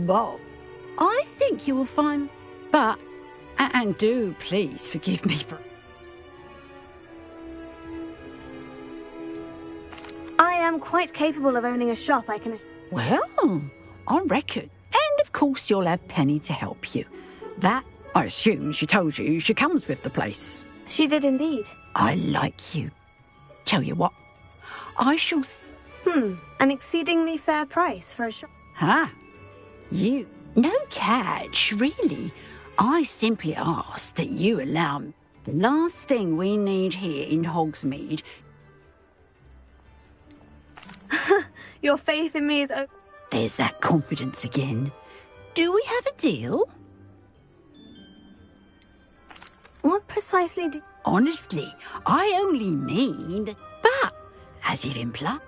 Well, I think you will find... But, and do please forgive me for... I am quite capable of owning a shop, I can... Well, I reckon. And of course you'll have Penny to help you. That, I assume she told you she comes with the place. She did indeed. I like you. Tell you what, I shall... An exceedingly fair price for a shop. You... No catch, really. I simply ask that you allow me. The last thing we need here in Hogsmeade... Your faith in me is... There's that confidence again. Do we have a deal? What precisely do... Honestly, I only mean that... But, as if implied...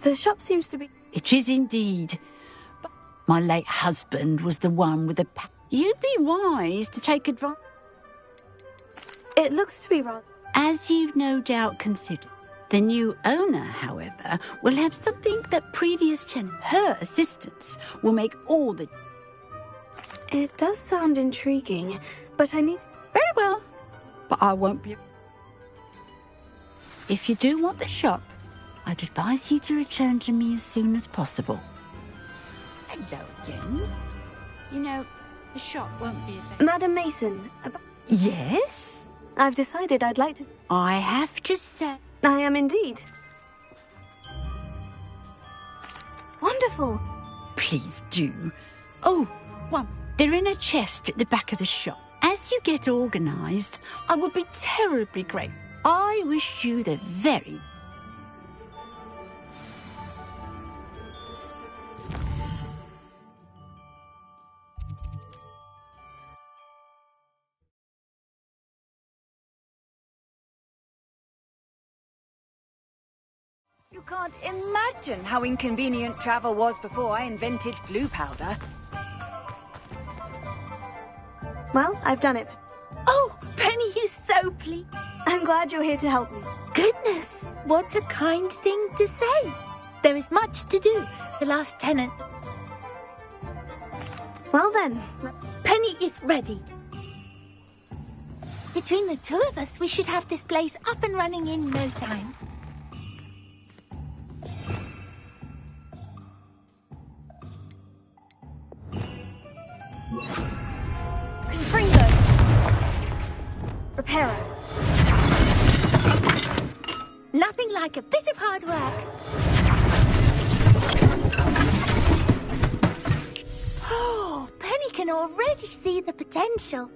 The shop seems to be... It is indeed. But my late husband was the one with the... You'd be wise to take advantage... It looks to be rather... As you've no doubt considered. The new owner, however, will have something that previous her assistants will make all the... It does sound intriguing, but I need... Very well, but I won't be... If you do want the shop, I'd advise you to return to me as soon as possible. Hello again. You know, the shop won't be... Madam Mason... Yes? I've decided I'd like to... I have to say... I am indeed. Wonderful. Please do. Oh, well, they're in a chest at the back of the shop. As you get organised, I would be terribly grateful. I wish you the very... You can't imagine how inconvenient travel was before I invented flu powder. Well, I've done it. Oh, Penny is so pleased. I'm glad you're here to help me. Goodness, what a kind thing to say. There is much to do. The last tenant... Well then... Penny is ready. Between the two of us, we should have this place up and running in no time. Confringo! Reparo. Nothing like a bit of hard work. Oh, Penny can already see the potential.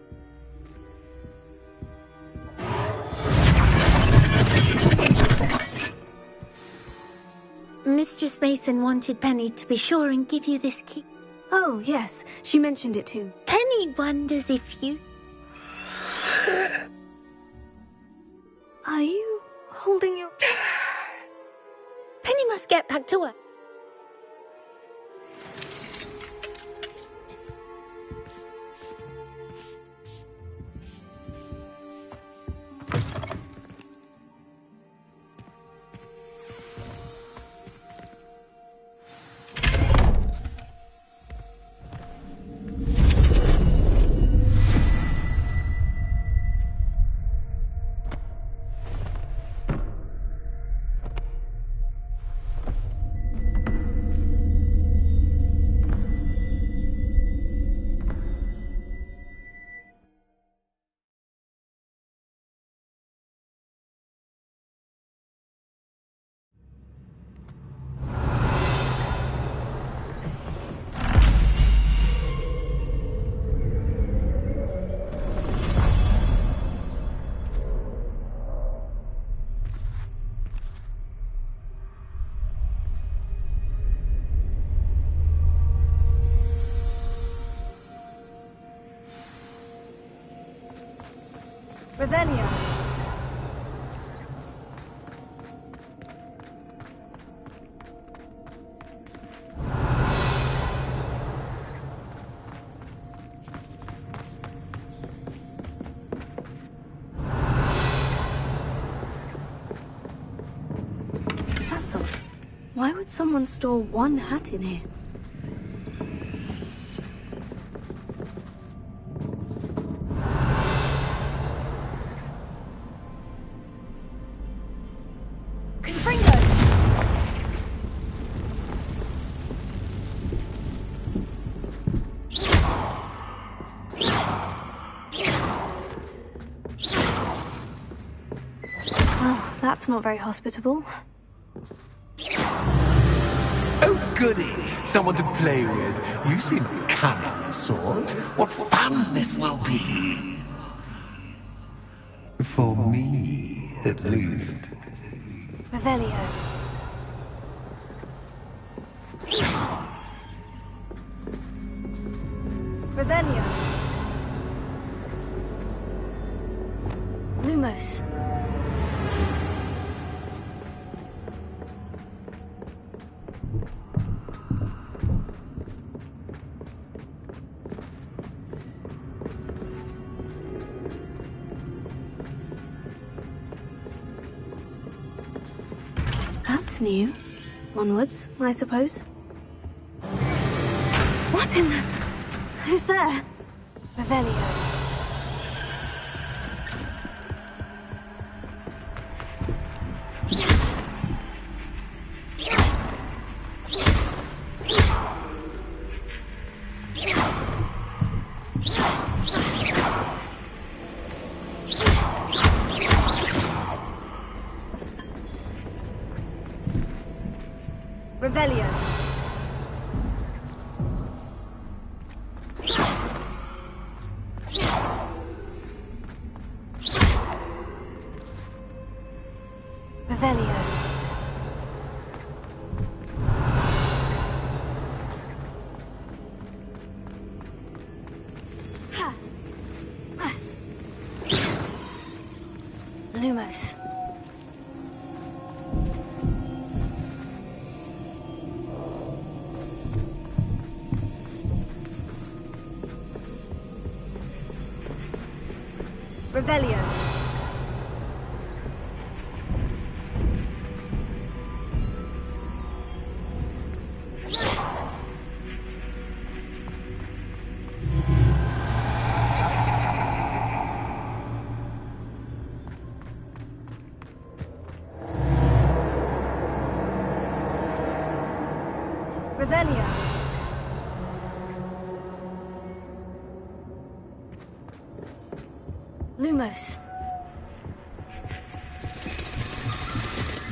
Mistress Mason wanted Penny to be sure and give you this key. Oh, yes. She mentioned it too. Penny wonders if you... Are you holding your... Penny must get back to work. Revelio. That's odd. Why would someone store one hat in here? That's not very hospitable. Oh, goody! Someone to play with. You seem cunning, sort. What fun this will be! For me, at least. Revelio. Revelio. Lumos. That's new. Onwards, I suppose. What in the... Who's there? Revelio. Revelio. Revelio. Lumos. Revelio. Revelio. Lumos.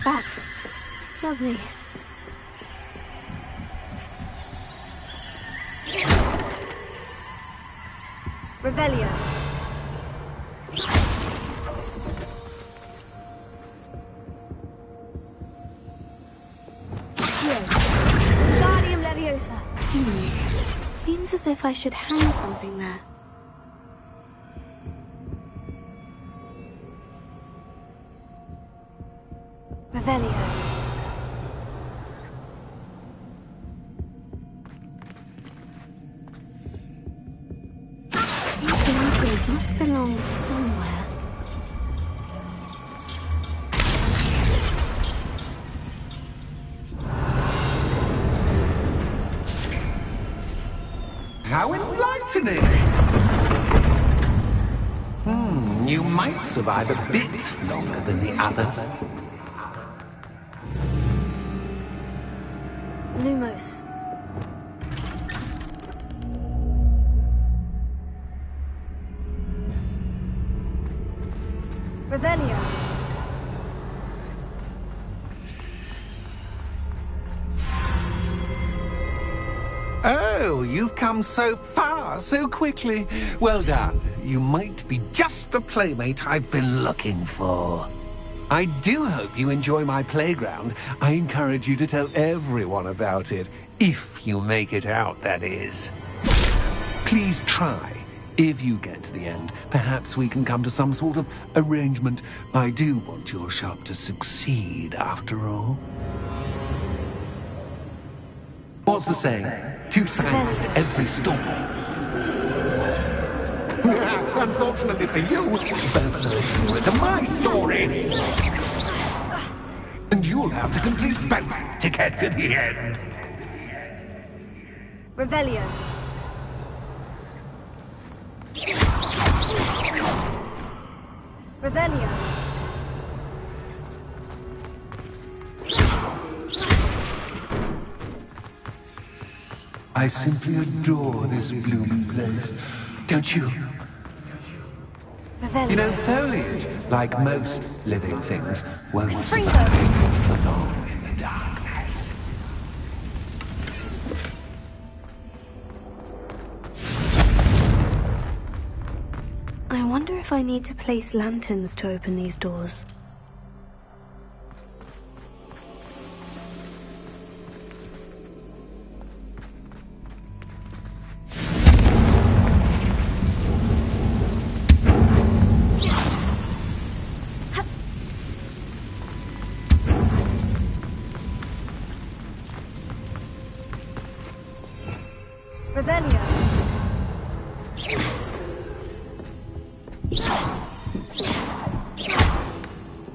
Bats. Lovely. Revelio. Guardium Leviosa. Seems as if I should hang something there. Revelio. These lanterns must belong somewhere. How enlightening! You might survive a bit longer than the others. Lumos. Revelio. Oh, you've come so far, so quickly. Well done. You might be just the playmate I've been looking for. I do hope you enjoy my playground. I encourage you to tell everyone about it. If you make it out, that is. Please try. If you get to the end, perhaps we can come to some sort of arrangement. I do want your shop to succeed, after all. What's the saying? Two sides to every story. Unfortunately for you, both sides to my story. And you'll have to complete both to get to the end. Revelio. Revelio. I simply adore this blooming place. Don't you? Revelio. You know, foliage, like most living things won't Bring survive for long in the darkness. I wonder if I need to place lanterns to open these doors. Revelio.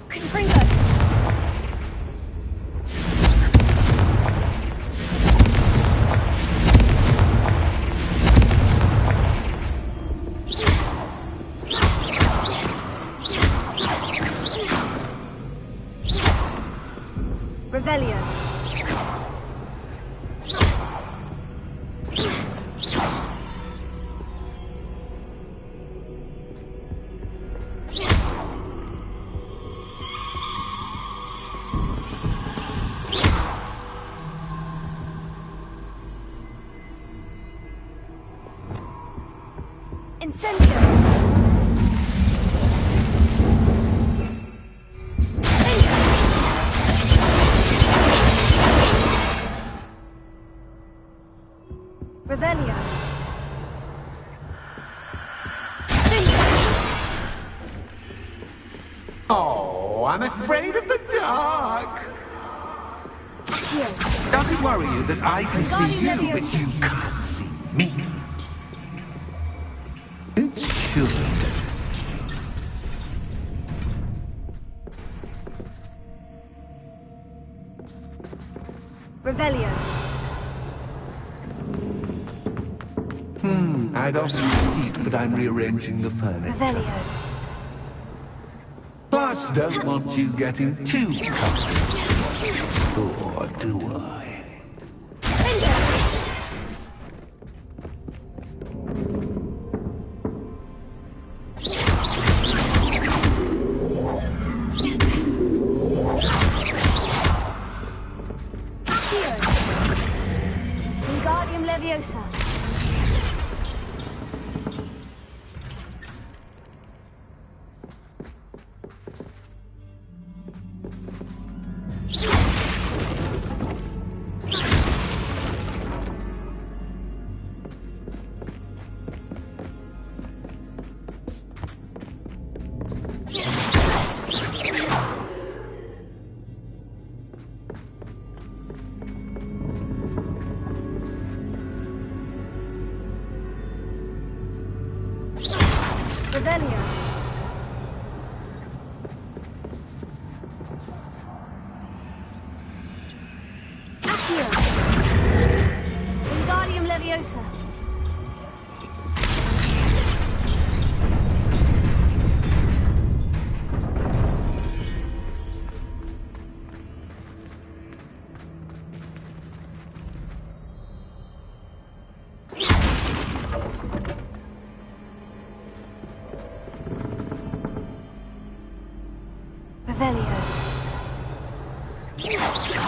Confringo. Revelio. Incendio! Revelio! Oh, I'm afraid of the dark. Here. Does it worry you that I can see you, but you can't see me? It should. Revelio. I'd offer you a seat, but I'm rearranging the furniture. Revelio. Plus, don't want you getting too comfortable. Or do I? Wingardium Leviosa. Revelio. Accio. Wingardium Leviosa. Revelio. Accio.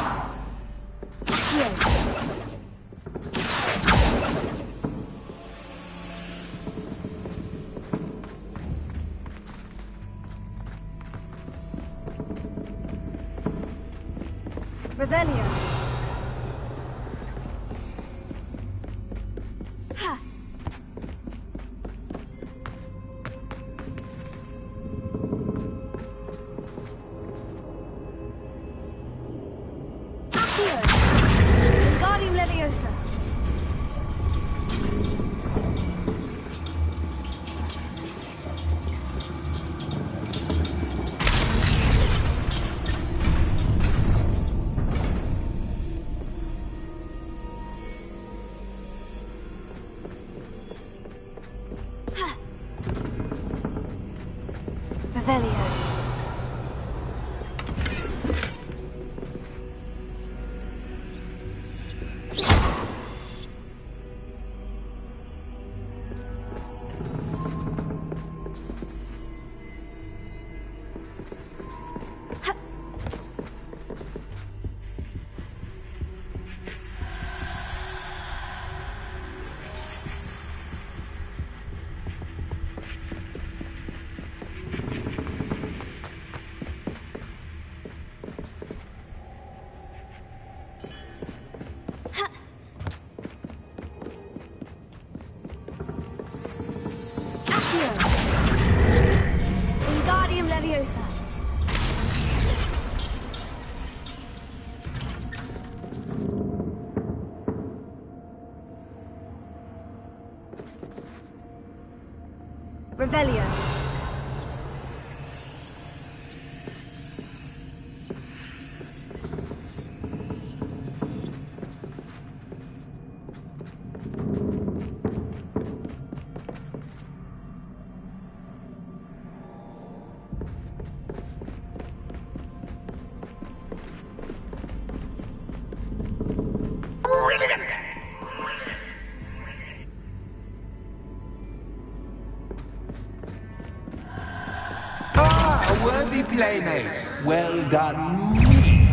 Revelio. Ha. Accio. Wingardium Leviosa. Ha. Revelio. Revelio. Ah, a worthy playmate. Well done, me.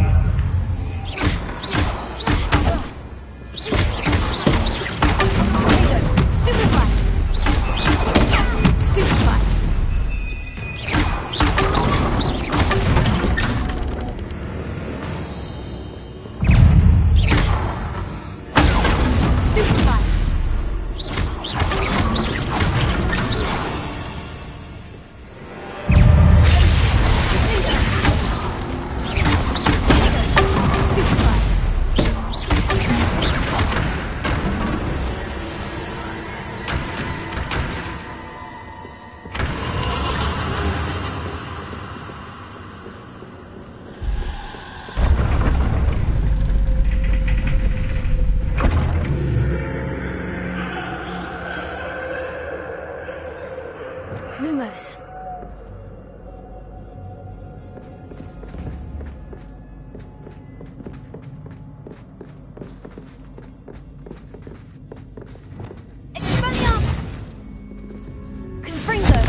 Stupefy! Stupefy! Stupefy! Lumos. Expelliarmus! Confringo!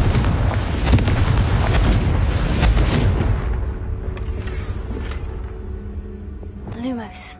Lumos.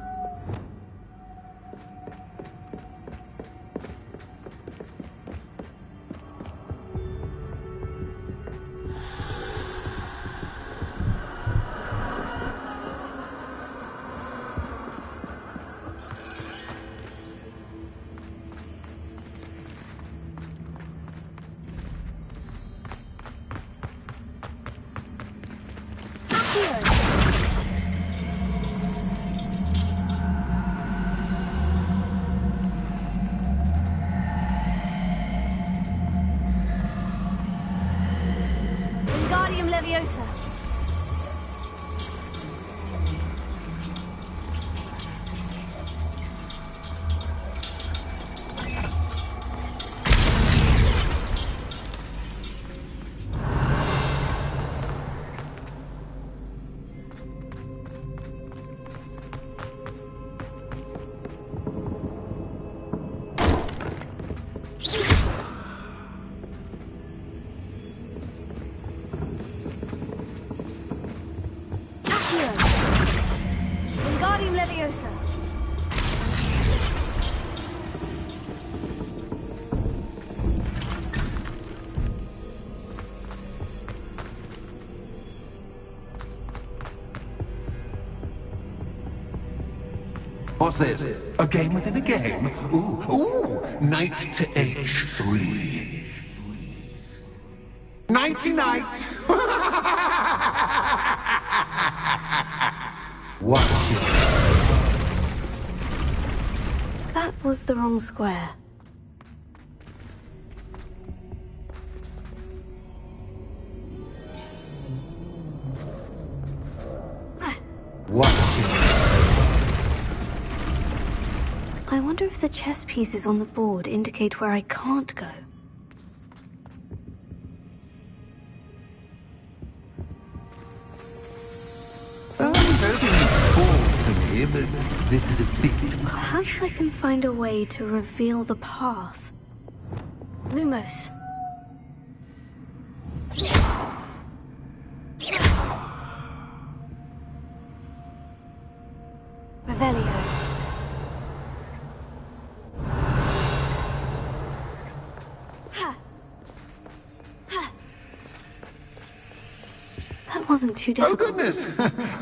Wingardium Leviosa. Wingardium Leviosa. What's this? A game within a game? Ooh, knight to h3. Nighty-night! Watch it. That was the wrong square. Watch it. I wonder if the chess pieces on the board indicate where I can't go. I'm hoping you fall for me, but this is a bit much. Perhaps I can find a way to reveal the path. Lumos. Revelio. That wasn't too Oh, difficult. goodness!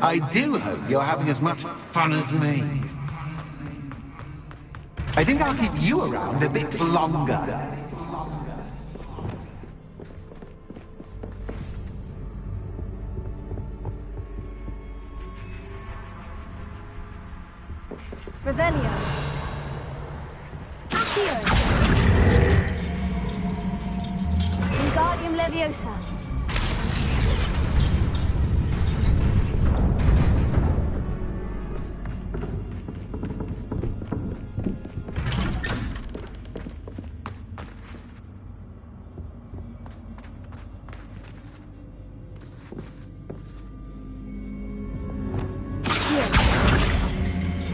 I do hope you're having as much fun as me. I think I'll keep you around a bit longer. Revelio. Accio. Wingardium Leviosa.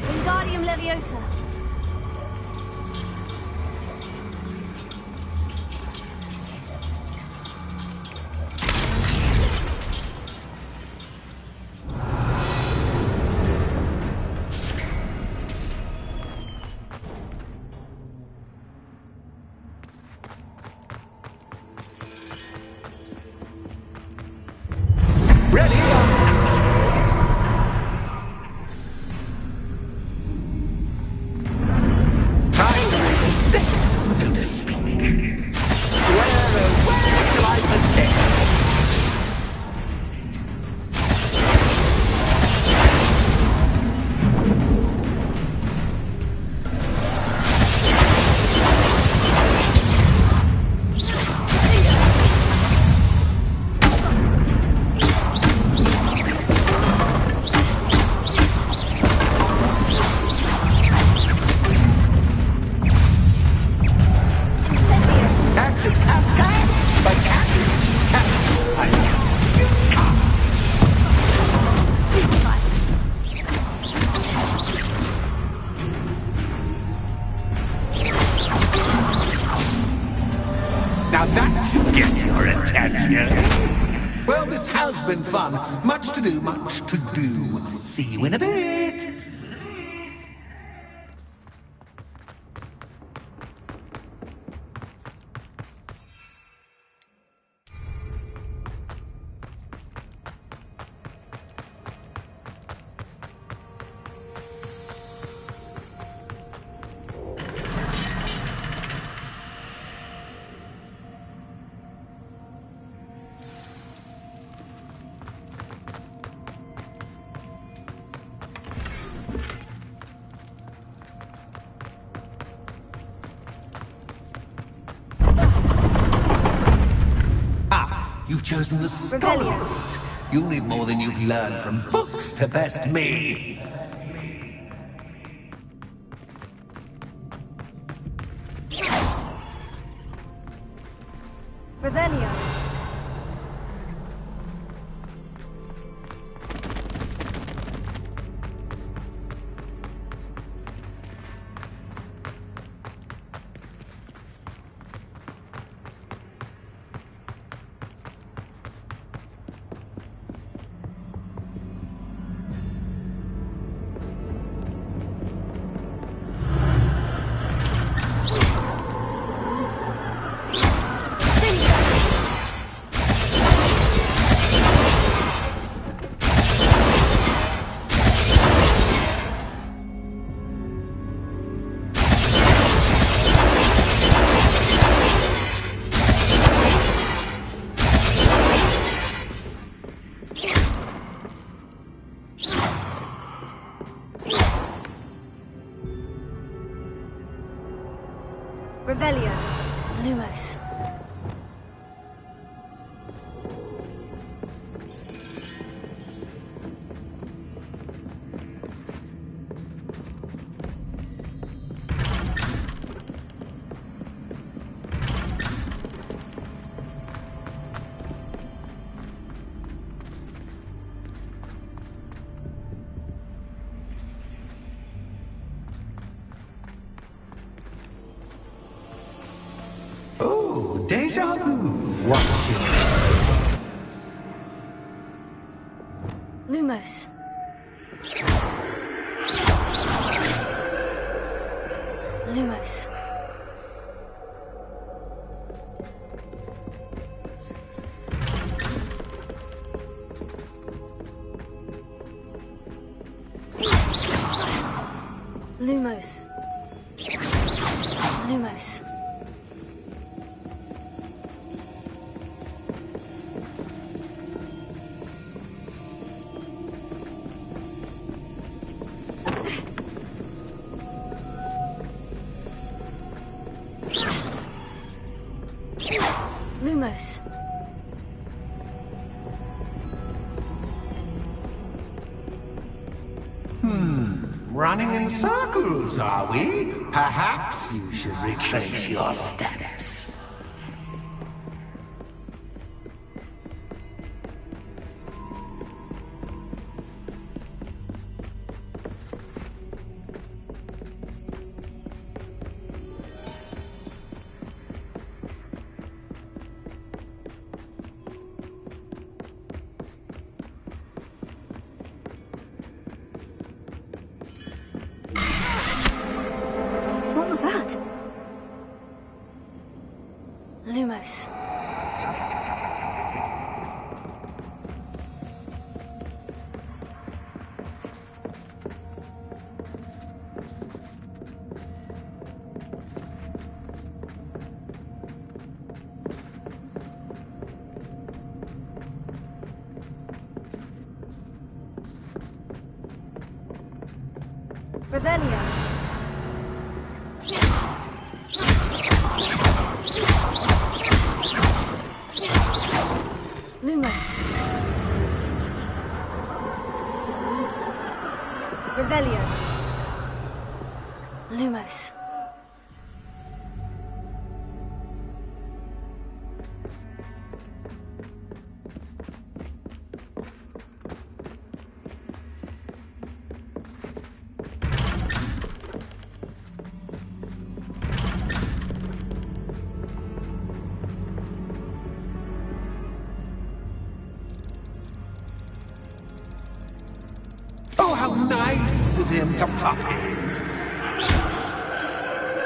Wingardium Leviosa. Ready? Time to make mistakes, so to speak. Where shall I begin? Cactus, cactus, but cactus, now that should get your attention. Well, this has been fun. Much to do, much to do. See you in a bit. You've chosen the scholar route. You'll need more than you've learned from books to best me. Revelio. Revelio. Lumos. Oh, deja vu. Watch it. Lumos. Lumos. Lumos. Lumos. Lumos. running in circles, are we? Perhaps you should retrace your steps. What was that? Lumos. Revelio. Lumos. Revelio. Lumos. Oh, how nice of him to pop in.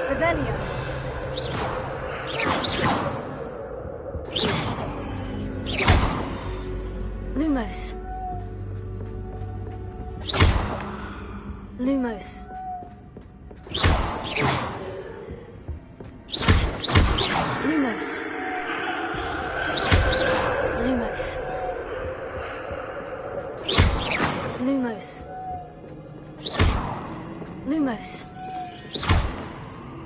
Revelio. Lumos. Lumos. Lumos. Lumos. Lumos. Lumos.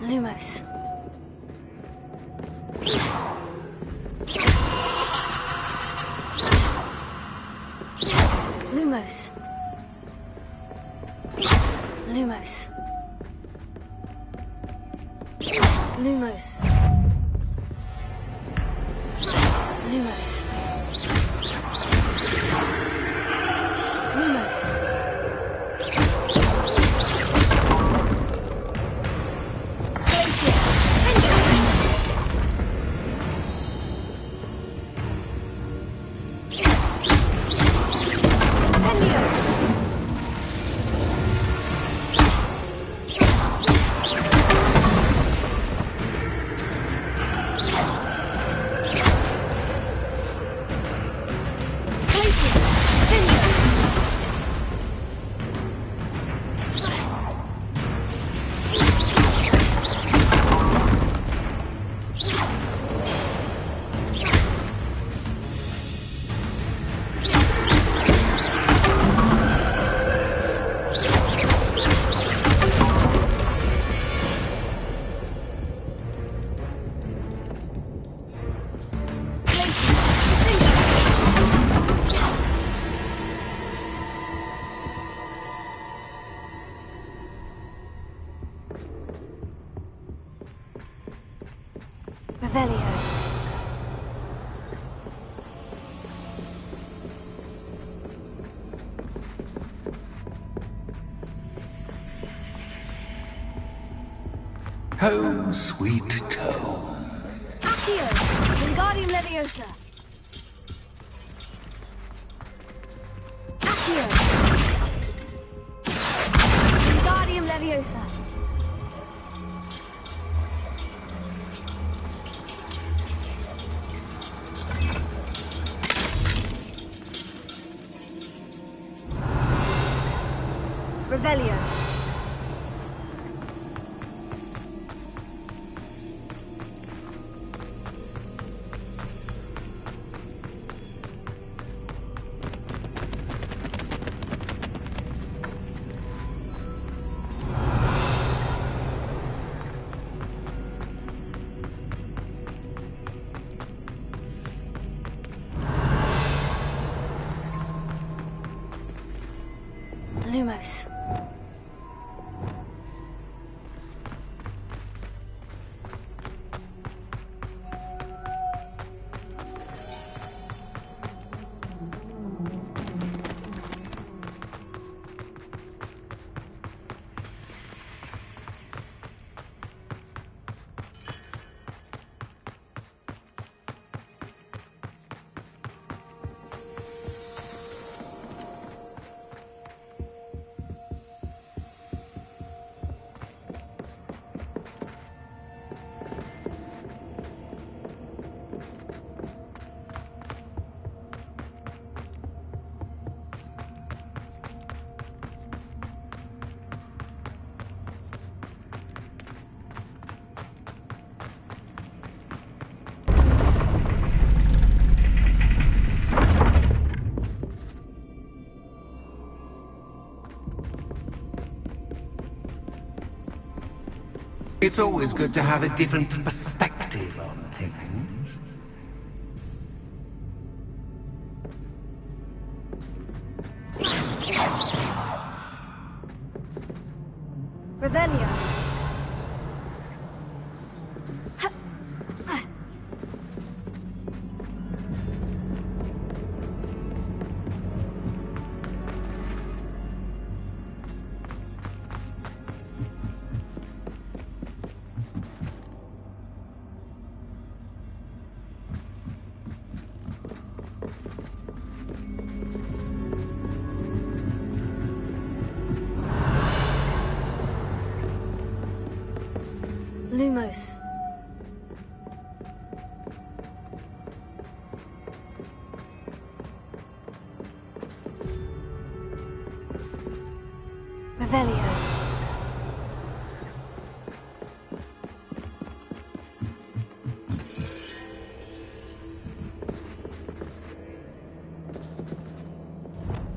Lumos. Lumos. Lumos. Lumos. Lumos. Lumos. Revelio. Home, sweet home. Accio. Wingardium Leviosa. Accio. Wingardium Leviosa. Revelio. Lumos. It's always good to have a different perspective on things. Revelio. Lumos. Revelio.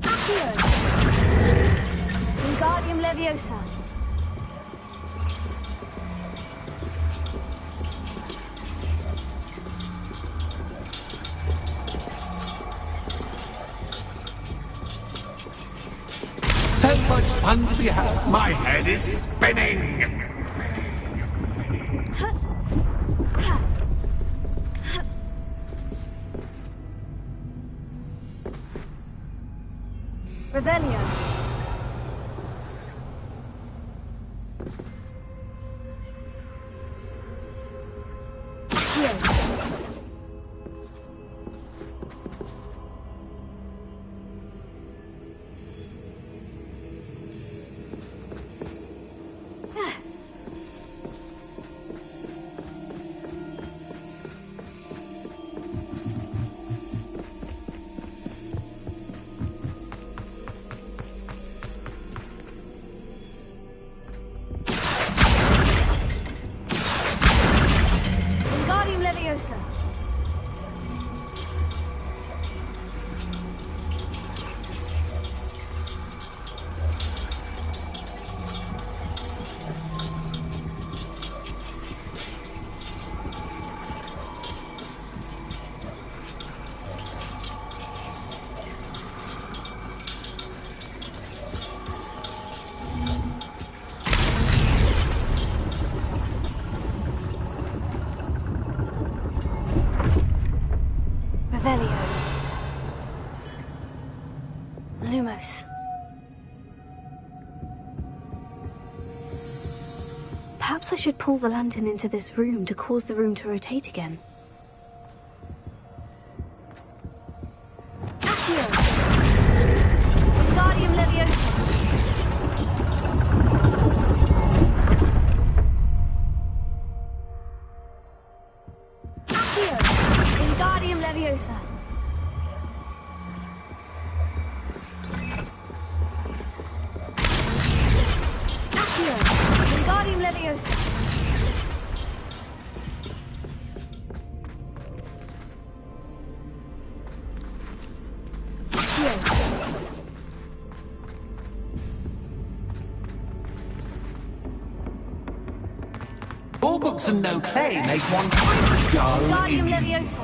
Accio. Wingardium Leviosa. So much fun to be had. My head is spinning. Revelio. Accio. Wingardium Leviosa. Revelio. Lumos. Perhaps I should pull the lantern into this room to cause the room to rotate again. Accio. Wingardium Leviosa. Accio. Wingardium Leviosa. Accio. Wingardium Leviosa. Accio. All books and no clay make one quite dull. Wingardium Leviosa.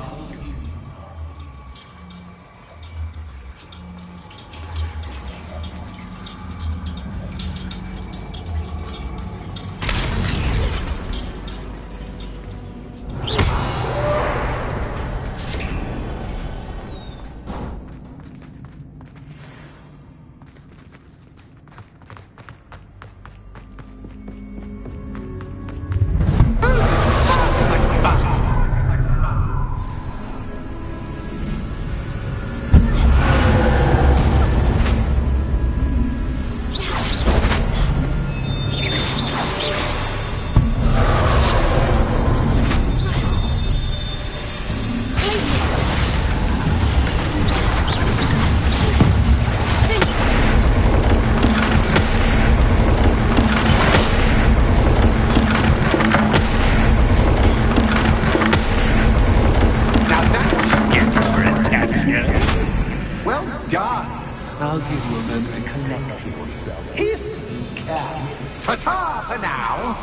I'll give you a moment to collect yourself, if you can. Ta-ta for now!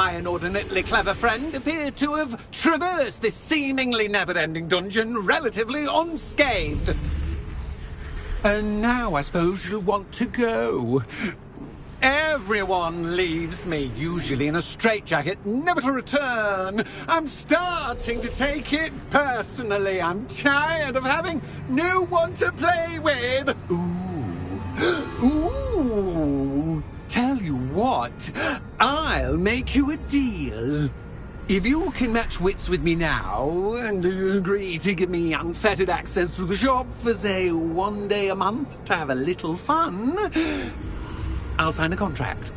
my inordinately clever friend appeared to have traversed this seemingly never-ending dungeon relatively unscathed. And now I suppose you'll want to go. Everyone leaves me, usually in a straitjacket, never to return. I'm starting to take it personally. I'm tired of having no one to play with. Ooh. Tell you what, I'll make you a deal. If you can match wits with me now and agree to give me unfettered access to the shop for, say, 1 day a month to have a little fun, I'll sign a contract.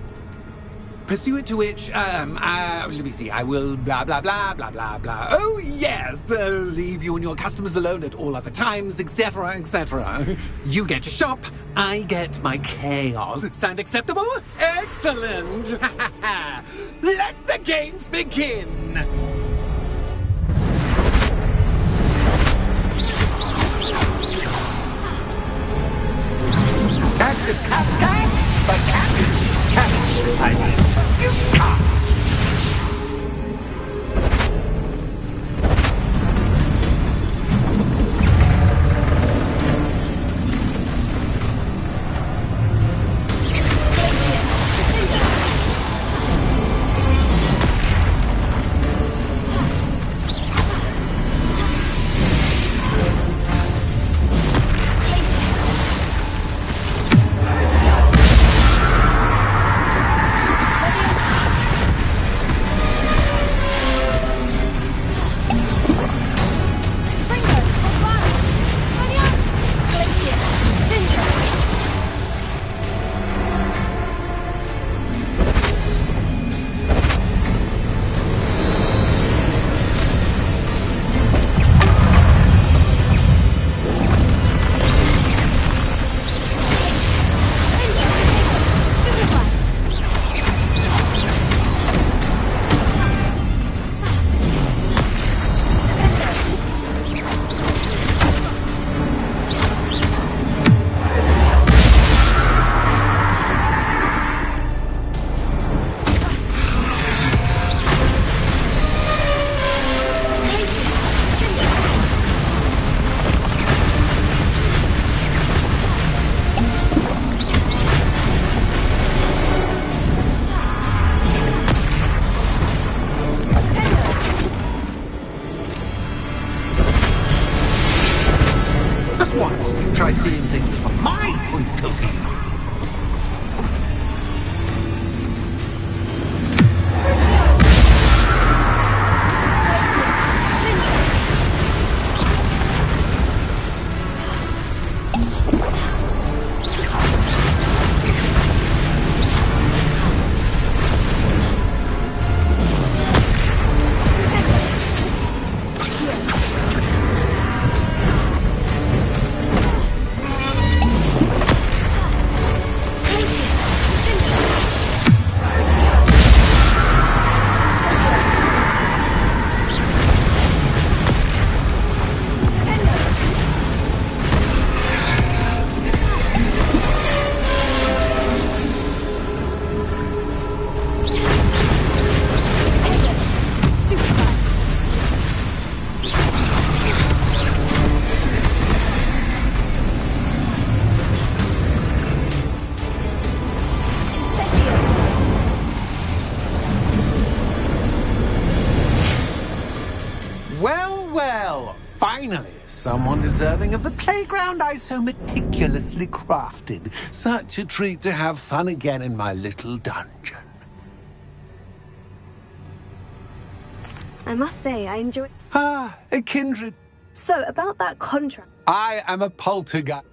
Pursuant to which, let me see, I will blah, blah, blah, blah, blah, blah. Oh, yes, leave you and your customers alone at all other times, etc., etc. You get your shop, I get my chaos. Sound acceptable? Excellent! Let the games begin! Cactus, cactus! But cactus, I mean, you can't! Try seeing things from my point of view. Well, finally, someone deserving of the playground I so meticulously crafted. Such a treat to have fun again in my little dungeon. I must say, I enjoy... Ah, a kindred. So, about that contract... I am a poltergeist.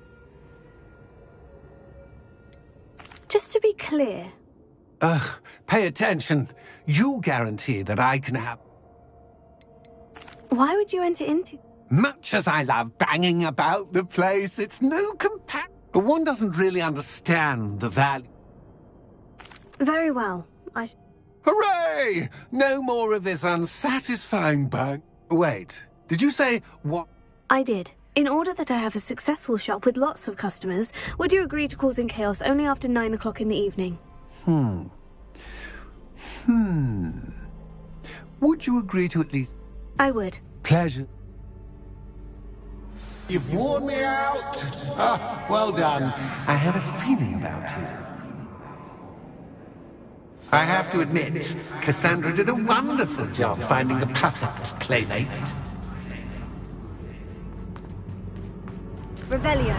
Just to be clear... Pay attention. You guarantee that I can have... Why would you enter into... Much as I love banging about the place, it's no one doesn't really understand the value. Very well. Hooray! No more of this unsatisfying bang. Wait, did you say what? I did. In order that I have a successful shop with lots of customers, would you agree to causing chaos only after 9 o'clock in the evening? Would you agree to at least... I would. Pleasure. You've worn me out. Ah, well done. I had a feeling about you. I have to admit, Cassandra did a wonderful job finding the perfect playmate. Revelio.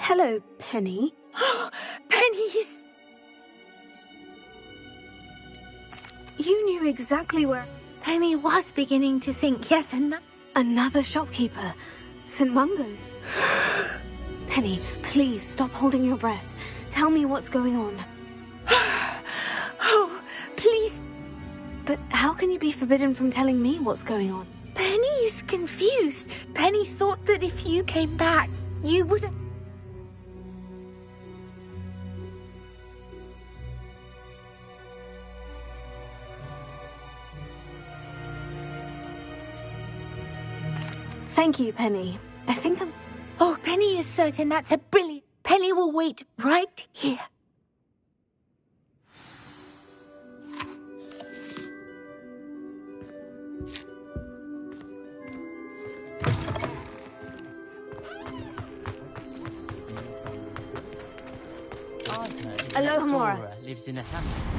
Hello, Penny. Penny is... You knew exactly where... Penny was beginning to think yet Another shopkeeper. St. Mungo's. Penny, please stop holding your breath. Tell me what's going on. Oh, please. But how can you be forbidden from telling me what's going on? Penny is confused. Penny thought that if you came back, you would... Thank you, Penny. I think I'm... Oh, Penny is certain that's a brilliant... Penny will wait right here. Aloha Mora. Lives in a hamlet.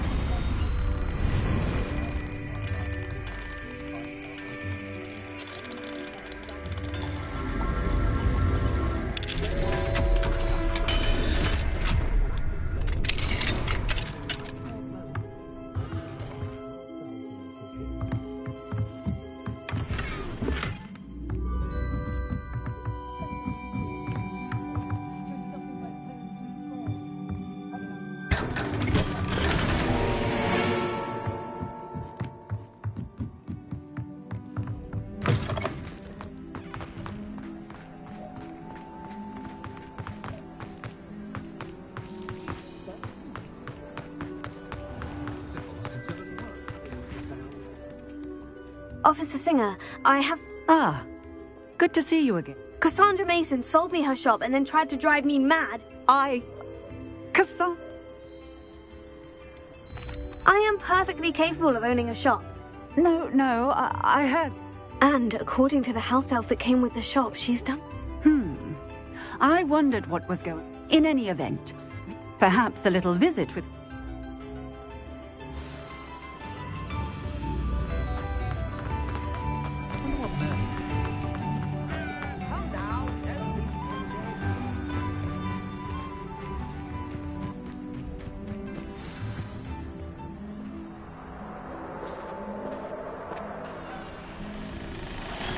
Officer Singer, I have... Ah, good to see you again. Cassandra Mason sold me her shop and then tried to drive me mad. Cassandra... I am perfectly capable of owning a shop. No, I had... And according to the house elf that came with the shop, she's done... I wondered what was going... In any event, perhaps a little visit with...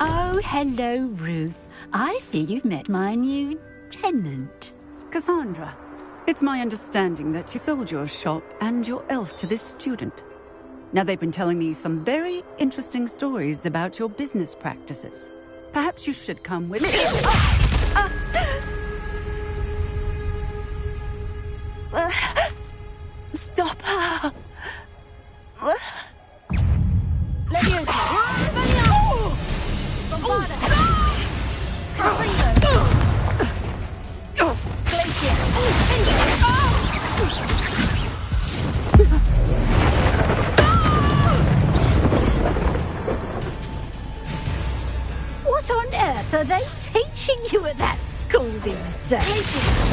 Oh, hello, Ruth. I see you've met my new tenant. Cassandra, it's my understanding that you sold your shop and your elf to this student. Now, they've been telling me some very interesting stories about your business practices. Perhaps you should come with me. Stop her! What on earth are they teaching you at that school these days?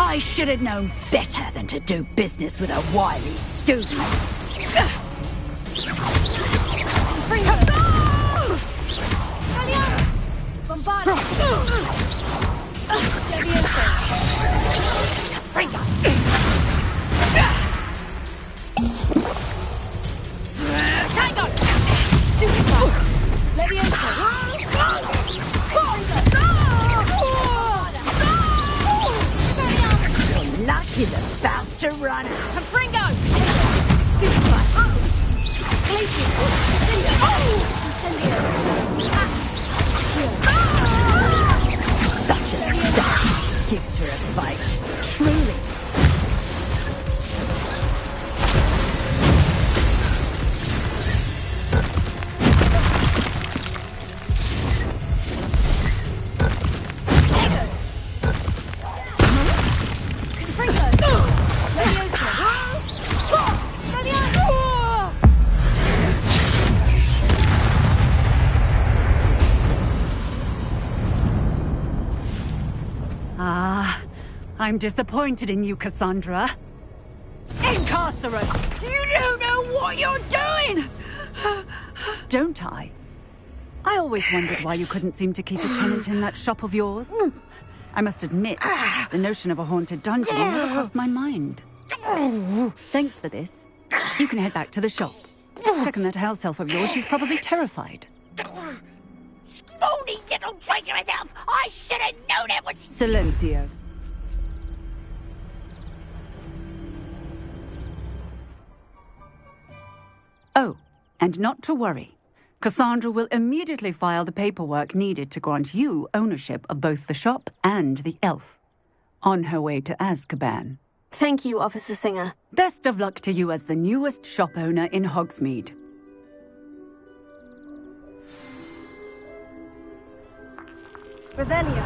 I should have known better than to do business with a wily student. Your luck is about to run out. Such a sad gives her a fight. Truly. I'm disappointed in you, Cassandra. Incarcerate! You don't know what you're doing! Don't I? I always wondered why you couldn't seem to keep a tenant in that shop of yours. I must admit, the notion of a haunted dungeon never crossed my mind. Thanks for this. You can head back to the shop. Check on that house elf of yours, she's probably terrified. Scrawny little traitorous elf! I should have known it was... Silencio. Oh, and not to worry. Cassandra will immediately file the paperwork needed to grant you ownership of both the shop and the elf. On her way to Azkaban. Thank you, Officer Singer. Best of luck to you as the newest shop owner in Hogsmeade. Revelio.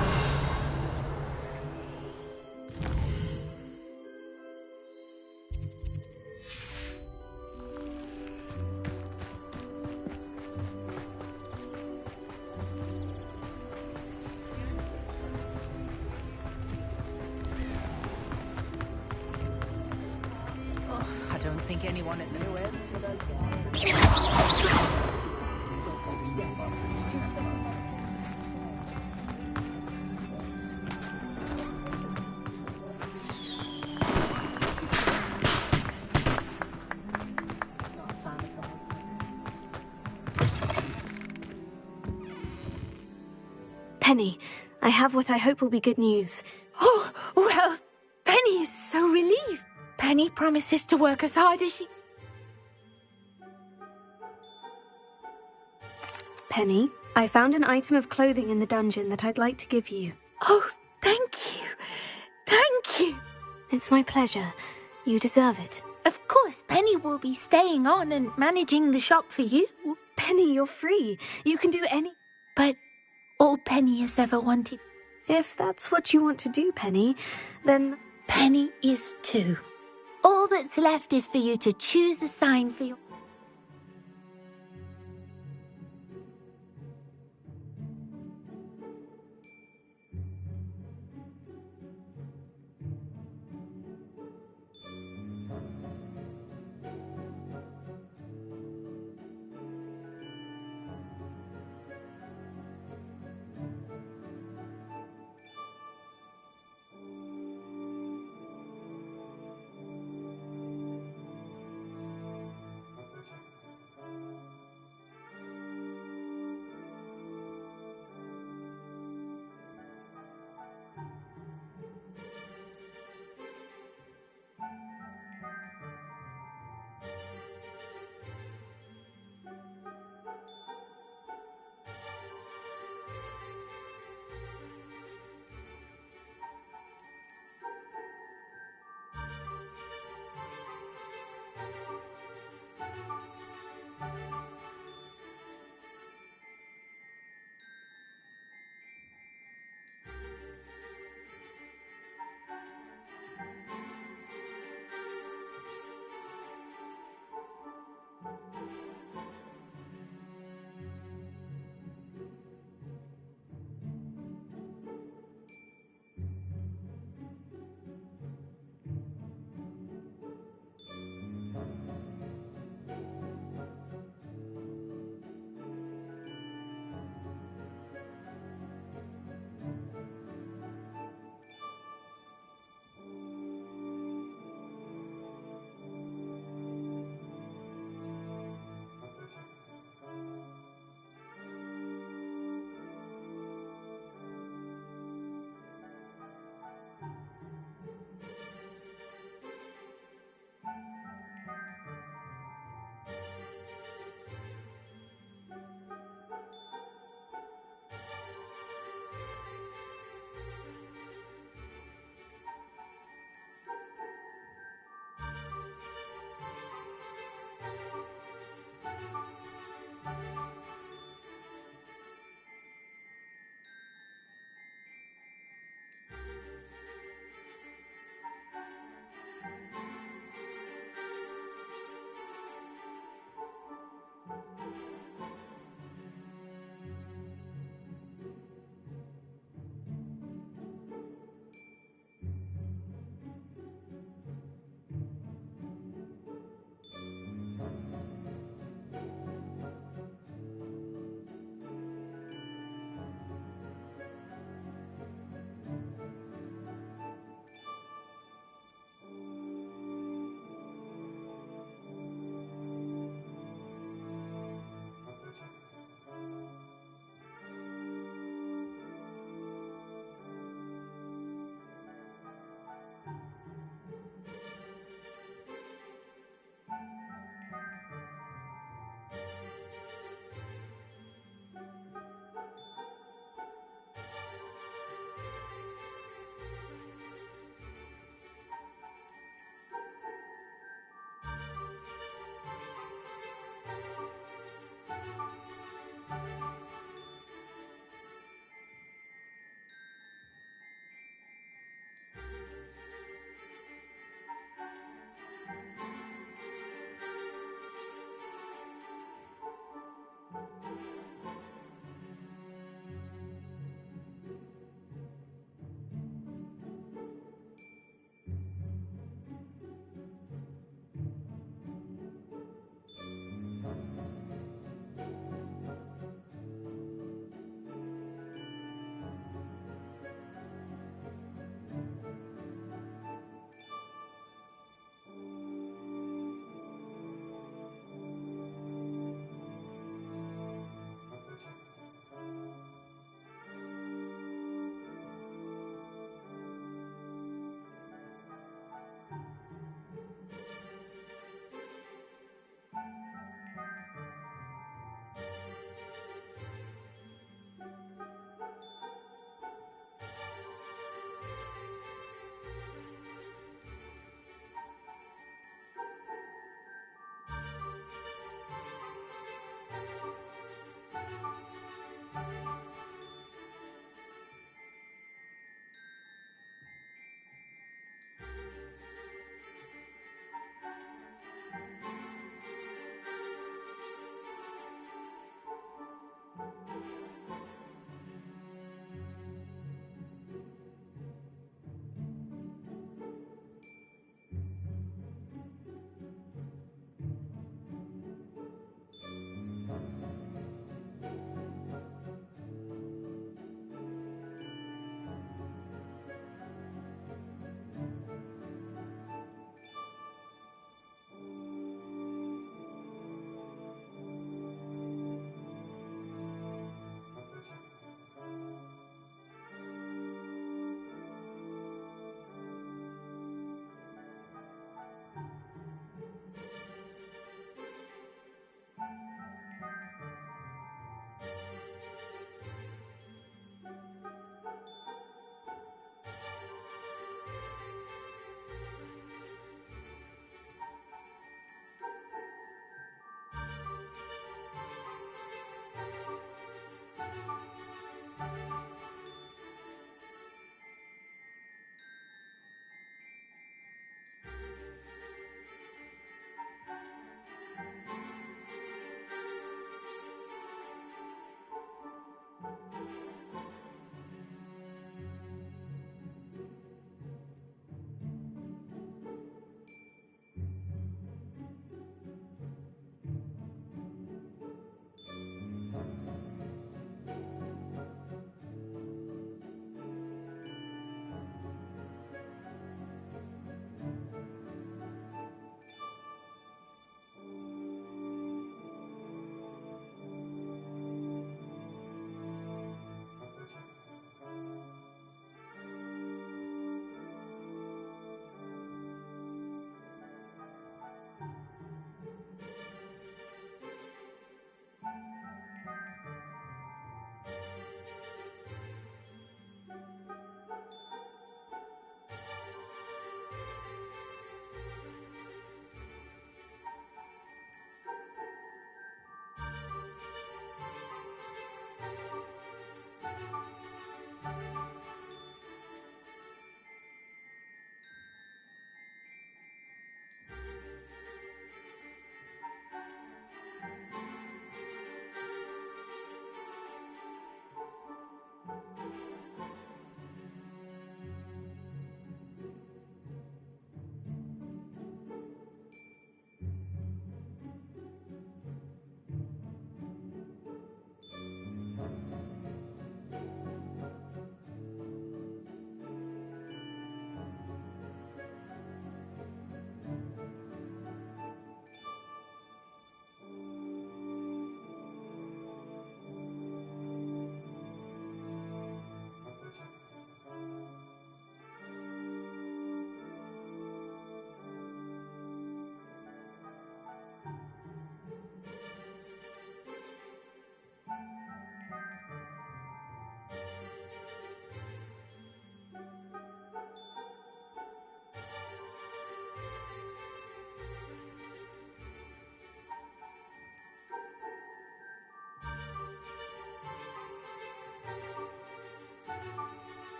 I don't think anyone at the new end. Penny, I have what I hope will be good news. Oh, well, Penny is so relieved. Penny promises to work as hard as she... Penny, I found an item of clothing in the dungeon that I'd like to give you. Oh, thank you. Thank you. It's my pleasure. You deserve it. Of course, Penny will be staying on and managing the shop for you. Penny, you're free. You can do any... But all Penny has ever wanted... If that's what you want to do, Penny, then... Penny is too. All that's left is for you to choose a sign for your...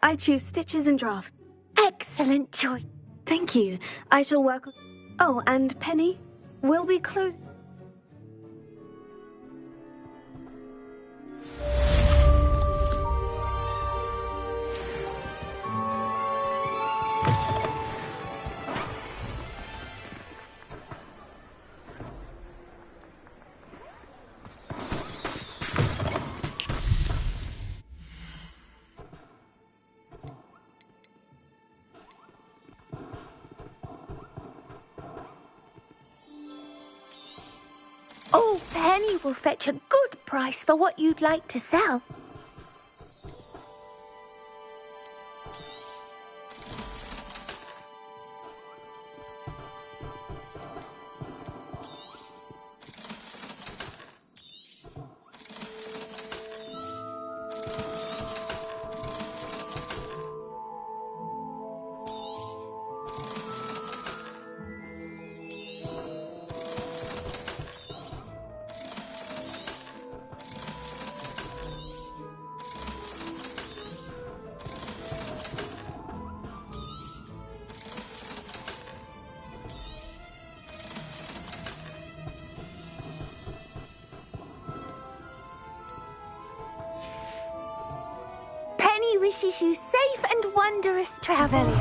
I choose stitches and draft. Excellent choice. Thank you. I shall work... Oh, and Penny, we'll be close... Oh, Penny will fetch a good price for what you'd like to sell. Penny wishes you safe and wondrous travels.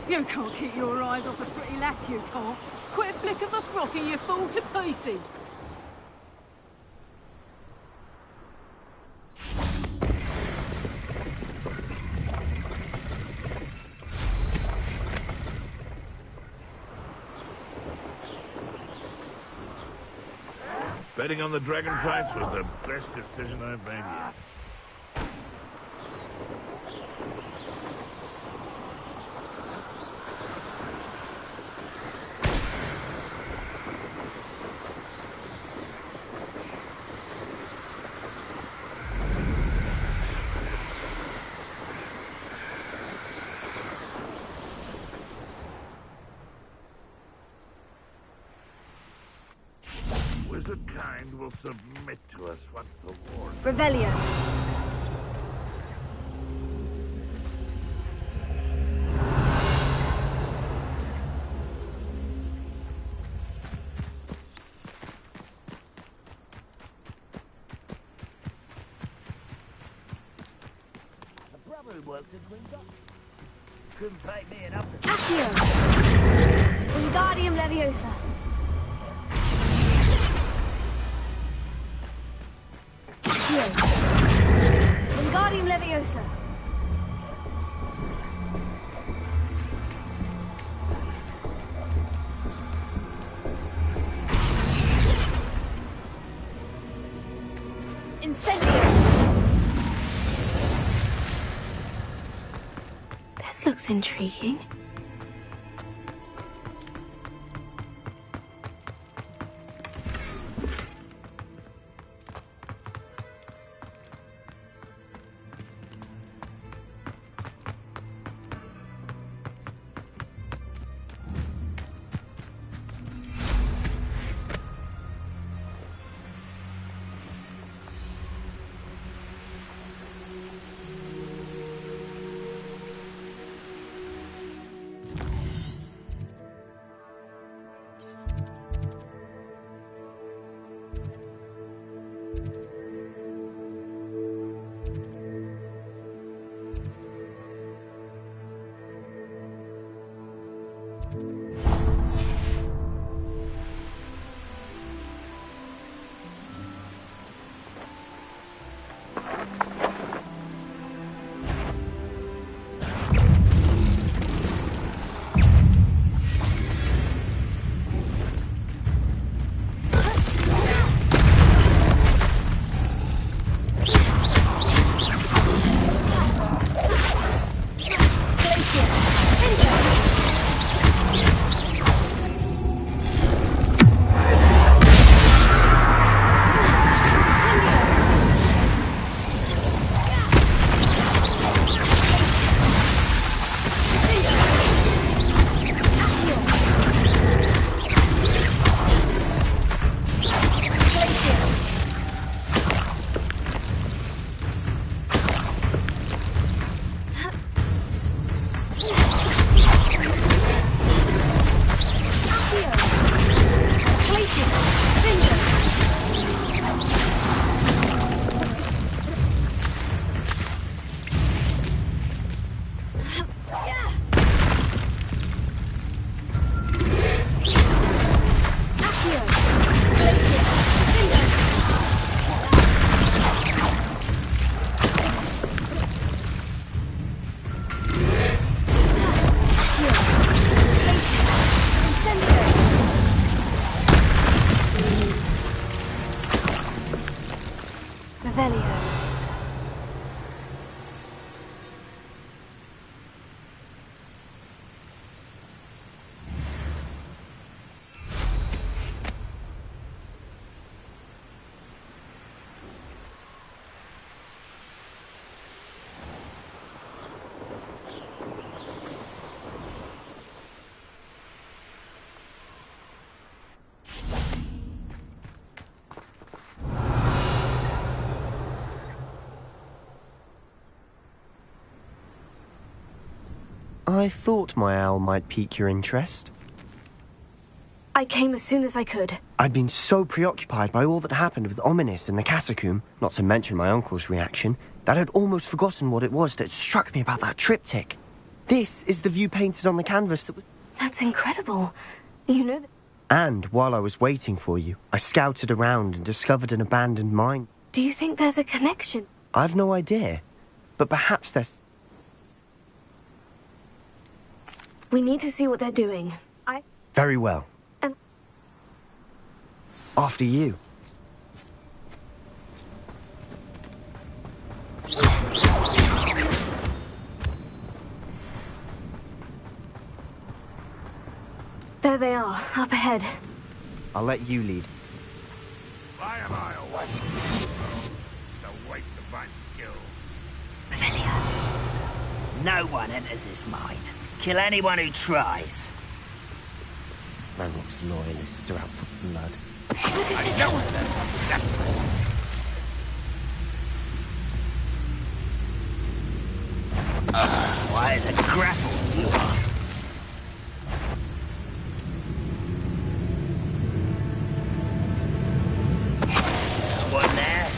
You can't keep your eyes off a pretty lass, you can't. Quit a flick of a frock and you fall to pieces. Betting on the dragonflights was the best decision I've made yet. The kind will submit to us once the war. Revelio. The brother who works at Windsor couldn't pay me enough to... Accio! Wingardium Leviosa. Wingardium Leviosa. Incendio. This looks intriguing. I thought my owl might pique your interest. I came as soon as I could. I'd been so preoccupied by all that happened with Ominis and the catacomb, not to mention my uncle's reaction, that I'd almost forgotten what it was that struck me about that triptych. This is the view painted on the canvas that was... That's incredible. You know that... And while I was waiting for you, I scouted around and discovered an abandoned mine. Do you think there's a connection? I've no idea, but perhaps there's... We need to see what they're doing. Very well. And... After you. There they are, up ahead. I'll let you lead. Why am I away? It's a waste of my skill. Revelio. No one enters this mine. Kill anyone who tries. Ranrock's loyalists are out for blood. I know there's something desperate. Why, it's a grapple you are. One there.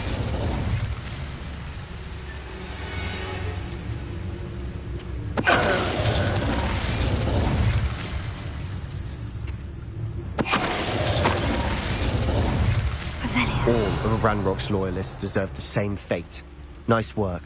All of Ranrock's loyalists deserve the same fate. Nice work.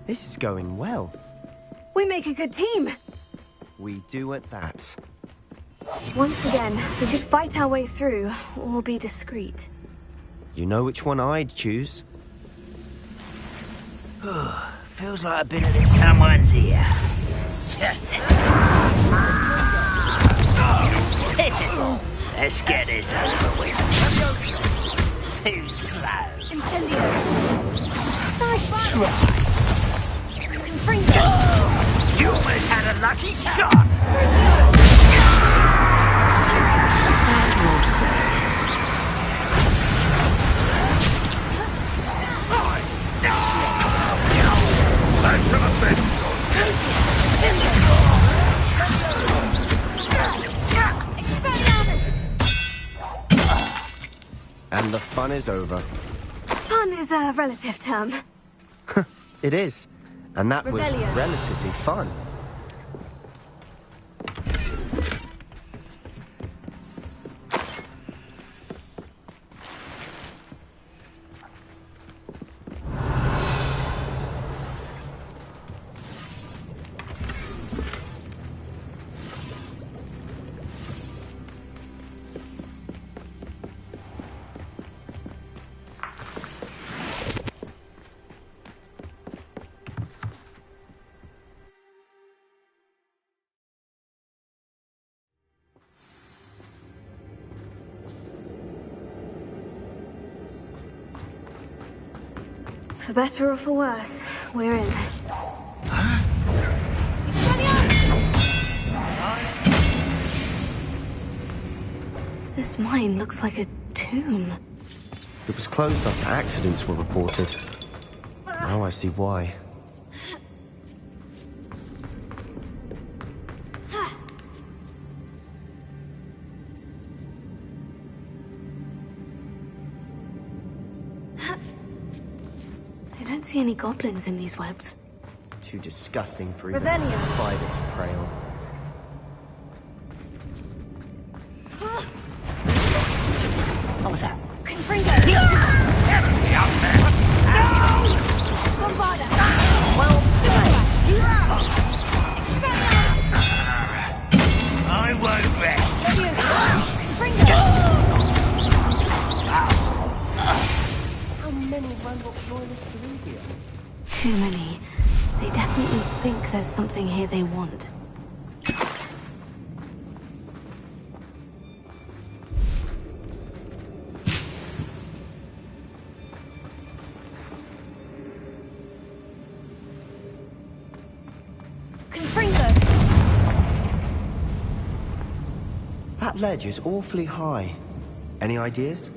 This is going well. We make a good team. We do at that. Once again, we could fight our way through, or be discreet. You know which one I'd choose? Feels like I've been in someone's ear. Pitiful. Let's get this over with. Too slow. Incendio. Nice try. You almost had a lucky shot! And the fun is over. Fun is a relative term. It is. And that was Revelio. relatively fun. For better or for worse, we're in. This mine looks like a tomb. It was closed after accidents were reported. Now I see why. I don't see any goblins in these webs. Too disgusting for even Revelio. a spider to prey on. Confringo! Enemy out there! Bombarda! I won't rest. Confringo! How many Ranrock loyalists are in here? Too many. They definitely think there's something here they want. That ledge is awfully high. Any ideas?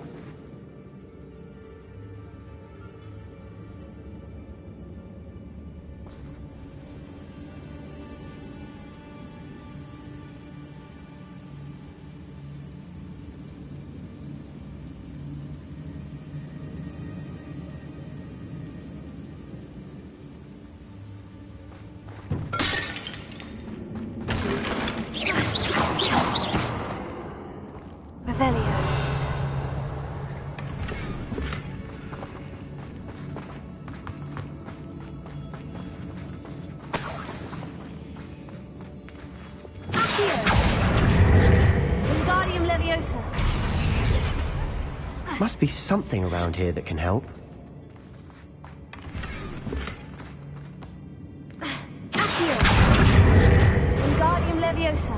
Must be something around here that can help. Wingardium Leviosa.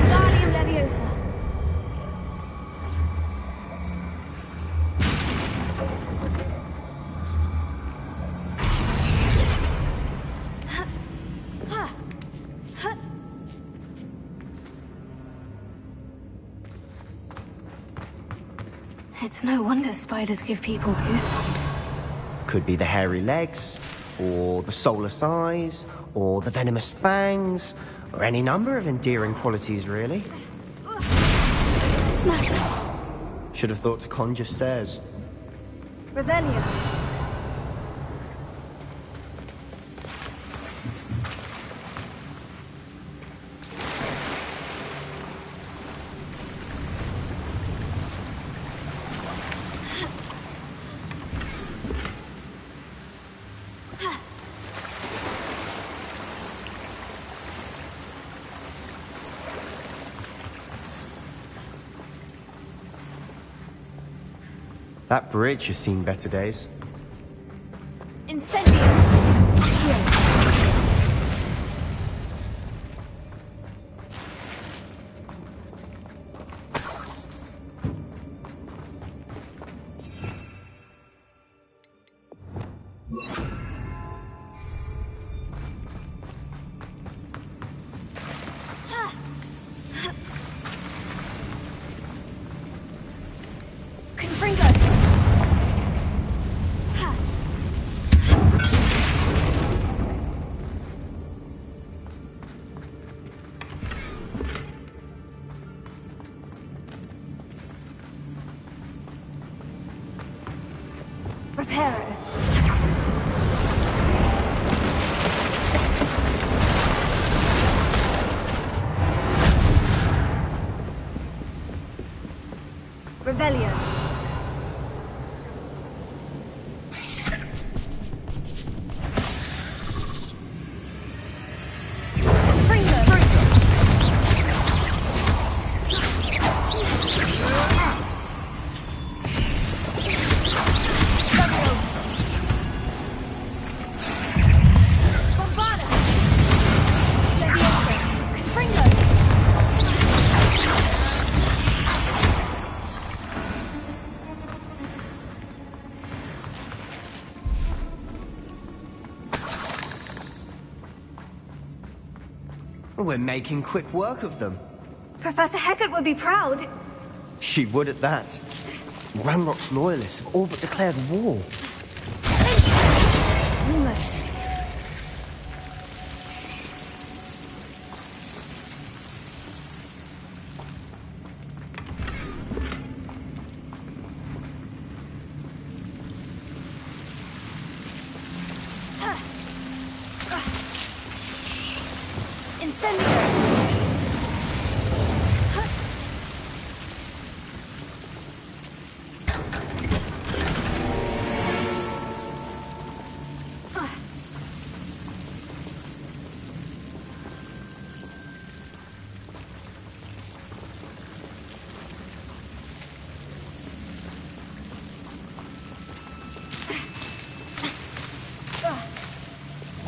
Wingardium Leviosa. It's no wonder spiders give people goosebumps. Could be the hairy legs, or the soulless eyes, or the venomous fangs, or any number of endearing qualities, really. Smash it. Should have thought to conjure stairs. Revelio. That bridge has seen better days. Incendio. Reparo. Revelio. We're making quick work of them. Professor Hecat would be proud. She would at that. Ranrock's loyalists have all but declared war. Almost.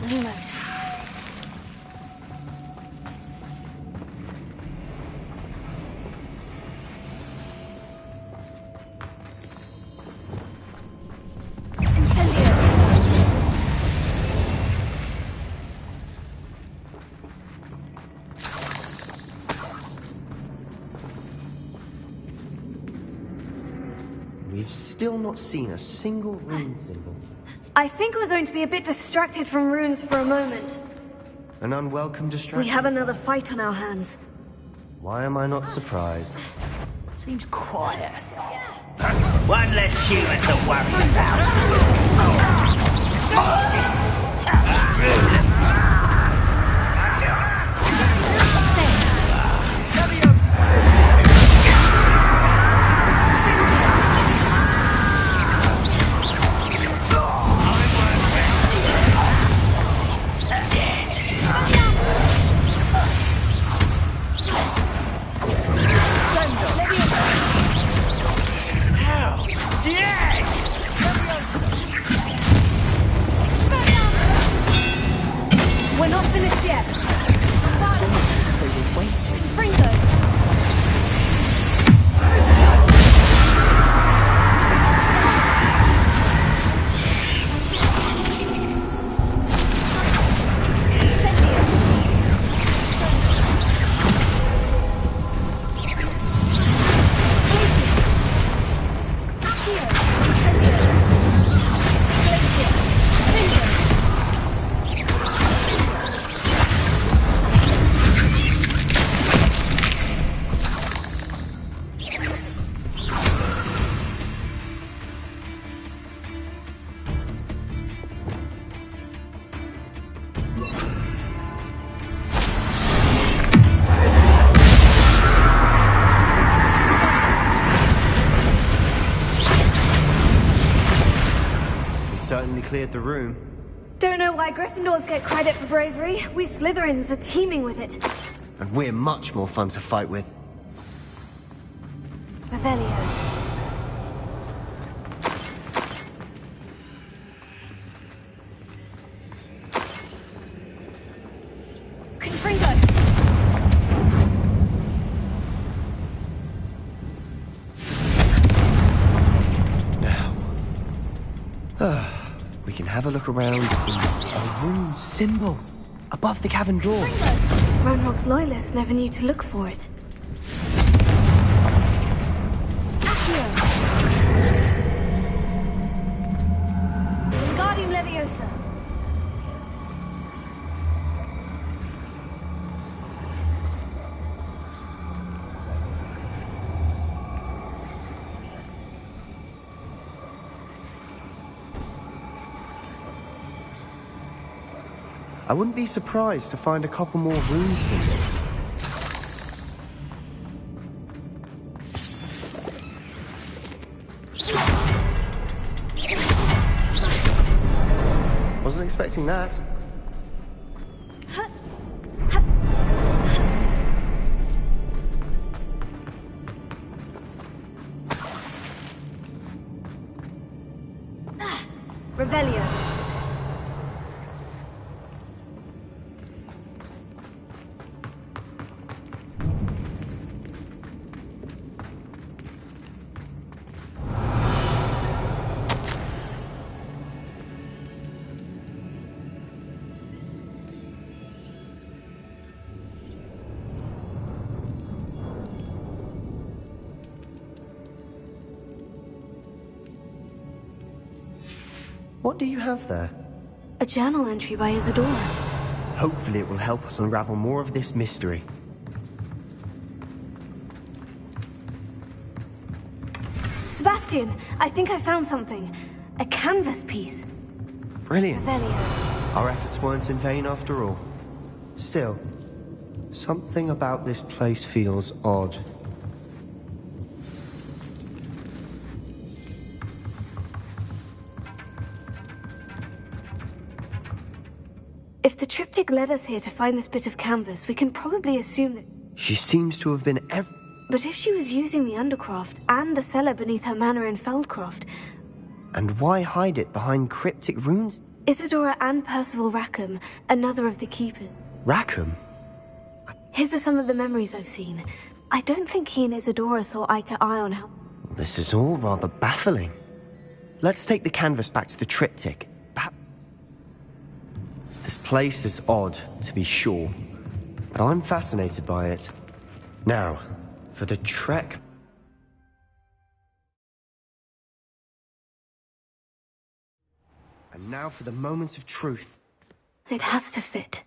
Almost. We've still not seen a single rune symbol. I think we're going to be a bit distracted from runes for a moment. An unwelcome distraction. We have another fight on our hands. Why am I not surprised? Seems quiet. One less human to worry about. We're not finished yet. Fringo. Certainly cleared the room. Don't know why Gryffindors get credit for bravery. We Slytherins are teeming with it. And we're much more fun to fight with. Revelio. Confringo. Now. We can have a look around in a rune symbol above the cavern door. Ranrock's loyalists never knew to look for it. Wingardium Leviosa. I wouldn't be surprised to find a couple more rune symbols. Wasn't expecting that. Revelio. What do you have there? A journal entry by Isadora. Hopefully it will help us unravel more of this mystery. Sebastian, I think I found something. A canvas piece. Brilliant. Revelio. Our efforts weren't in vain after all. Still, something about this place feels odd. If the triptych led us here to find this bit of canvas, we can probably assume that... She seems to have been But if she was using the Undercroft and the cellar beneath her manor in Feldcroft... And why hide it behind cryptic runes? Isadora and Percival Rackham, another of the keepers. Rackham? His are some of the memories I've seen. I don't think he and Isadora saw eye to eye on how... This is all rather baffling. Let's take the canvas back to the triptych. This place is odd, to be sure, but I'm fascinated by it. Now, for the trek... And now for the moment of truth. It has to fit.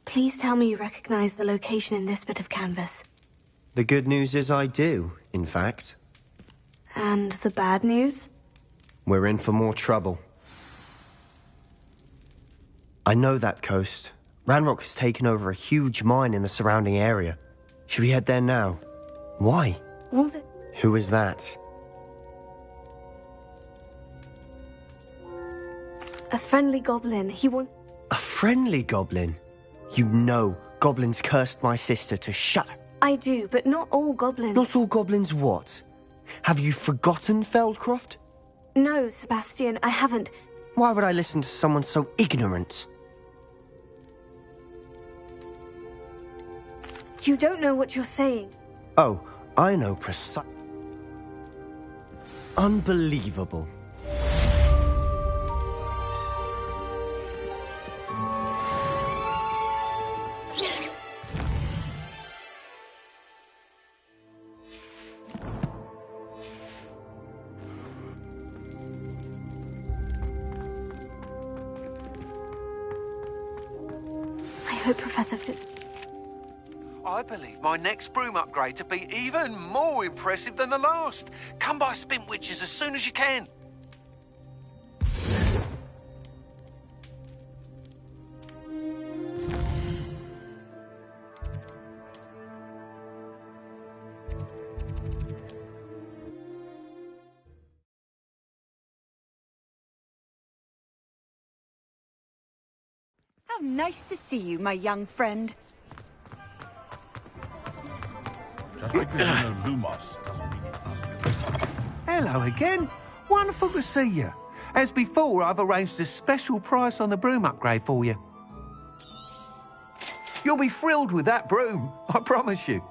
Please tell me you recognize the location in this bit of canvas. The good news is I do, in fact. And the bad news? We're in for more trouble. I know that coast. Ranrock has taken over a huge mine in the surrounding area. Should we head there now? Why? Who is that? A friendly goblin. He wants... A friendly goblin? You know, goblins cursed my sister to shut her. I do, but not all goblins... Not all goblins what? Have you forgotten Feldcroft? No, Sebastian, I haven't. Why would I listen to someone so ignorant? You don't know what you're saying. Oh, I know precise... Unbelievable. I hope Professor Fitz... I believe my next broom upgrade to be even more impressive than the last. Come by Spintwitches as soon as you can. How nice to see you, my young friend. Just because you know Lumos doesn't mean you must. Hello again. Wonderful to see you. As before, I've arranged a special price on the broom upgrade for you. You'll be thrilled with that broom, I promise you.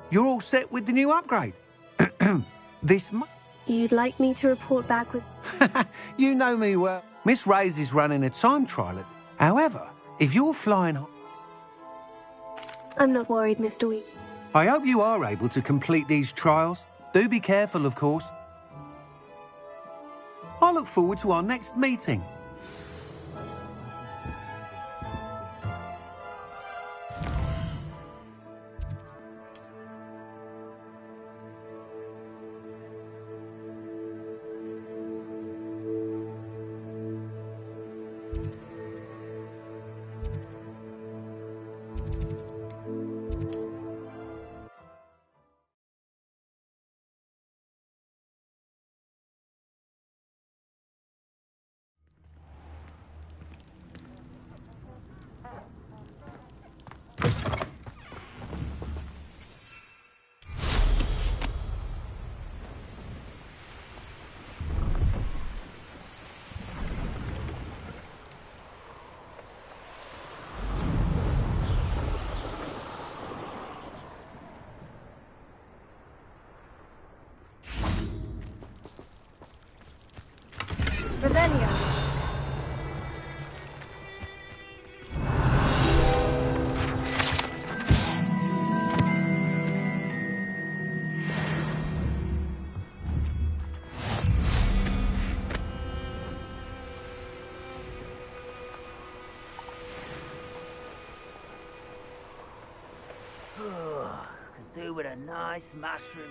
You're all set with the new upgrade. You'd like me to report back with... You know me well. Miss Reyes is running a time trial. However, if you're flying... I'm not worried, Mr. Wheat. I hope you are able to complete these trials. Do be careful, of course. I look forward to our next meeting. Revelio. Could do with a nice mushroom.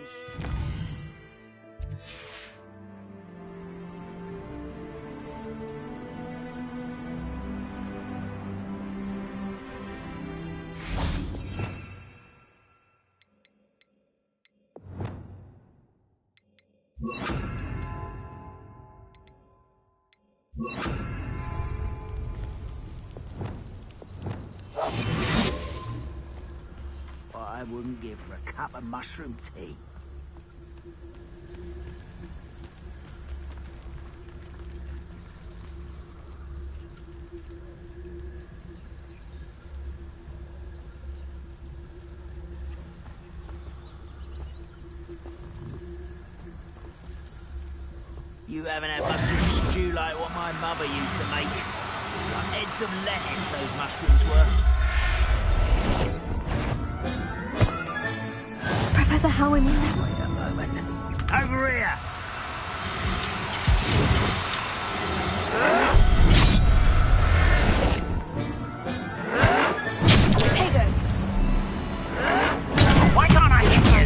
I wouldn't give her a cup of mushroom tea. You haven't had mushroom stew like what my mother used to make it. Like heads of lettuce, those mushrooms were. Professor Howard, Wait a moment. Over here! Potato. Why can't I hit you?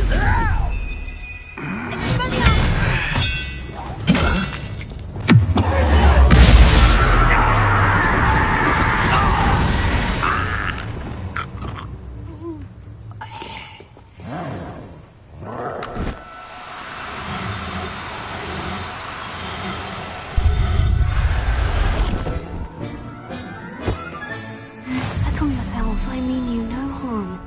Settle yourself. I mean you no harm.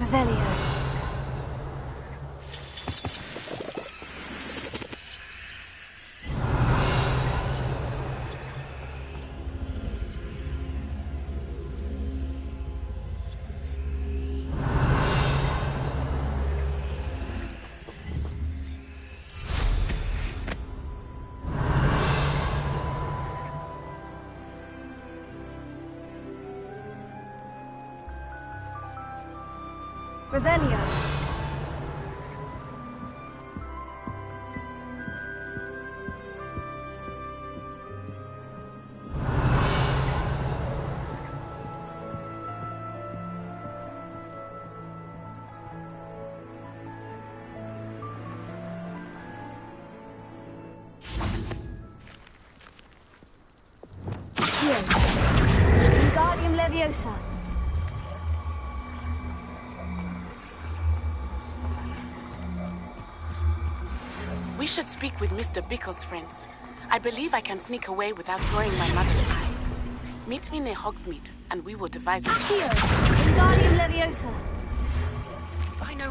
Revelio. Revelio. Here. Wingardium Leviosa. We should speak with Mr. Bickle's friends. I believe I can sneak away without drawing my mother's eye. Meet me near Hogsmeade, and we will devise a Here. Wingardium Leviosa. If I know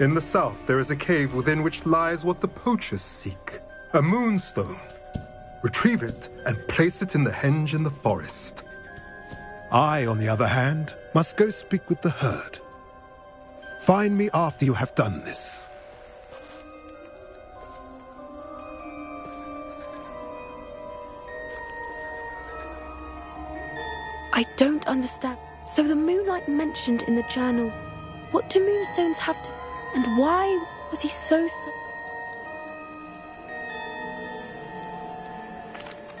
In the south, there is a cave within which lies what the poachers seek. A moonstone. Retrieve it and place it in the henge in the forest. I, on the other hand, must go speak with the herd. Find me after you have done this. I don't understand. So the moonlight mentioned in the journal, what do moonstones have to... And why was he so...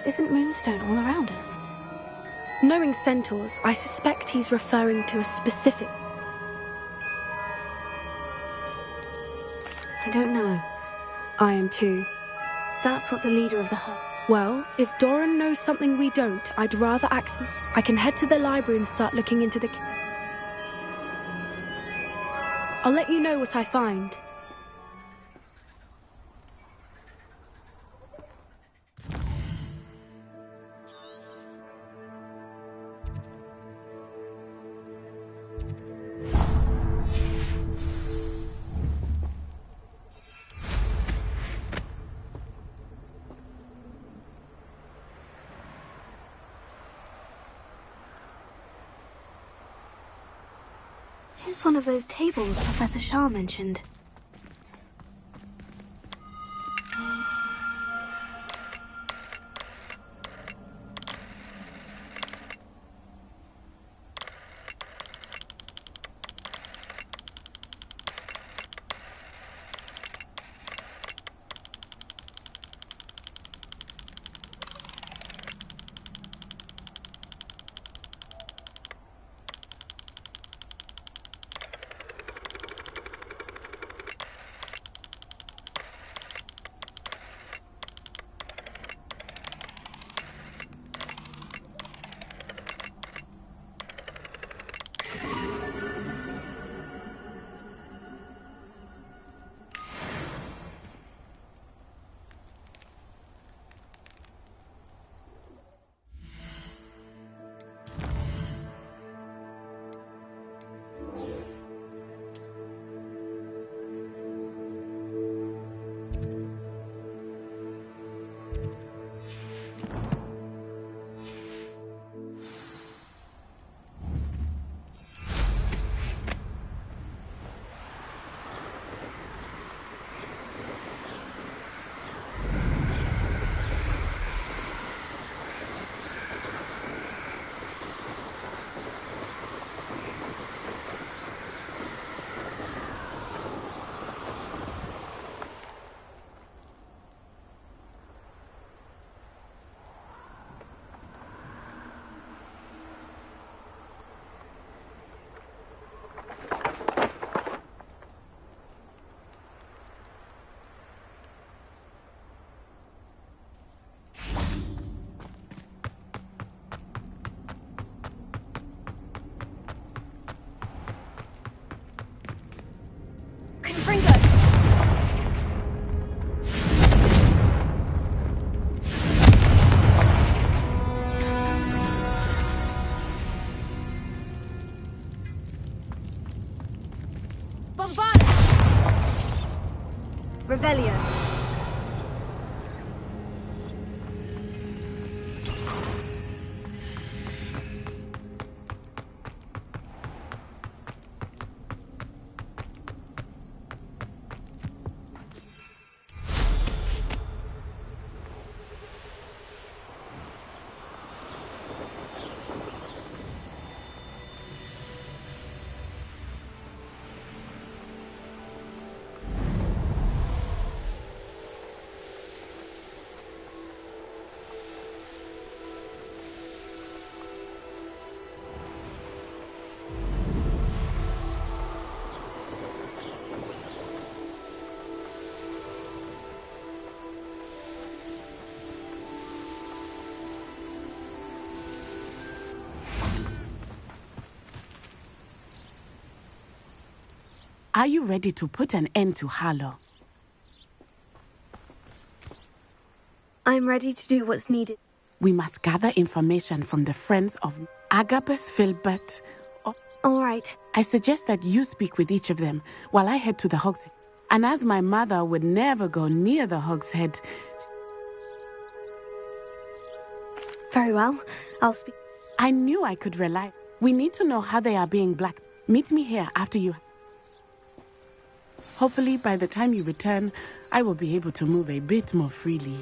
Isn't Moonstone all around us? Knowing centaurs, I suspect he's referring to a specific... I don't know. I am too. That's what the leader of the herd... Well, if Doran knows something we don't, I'd rather act... I can head to the library and start looking into the... I'll let you know what I find. Here's one of those tables Professor Shah mentioned. Rebellion. Are you ready to put an end to Harlow? I'm ready to do what's needed. We must gather information from the friends of Agabus Filbert. All right. I suggest that you speak with each of them while I head to the Hogshead. And as my mother would never go near the Hogshead... Very well. I'll speak. I knew I could rely. We need to know how they are being black. Meet me here after you... Hopefully, by the time you return, I will be able to move a bit more freely.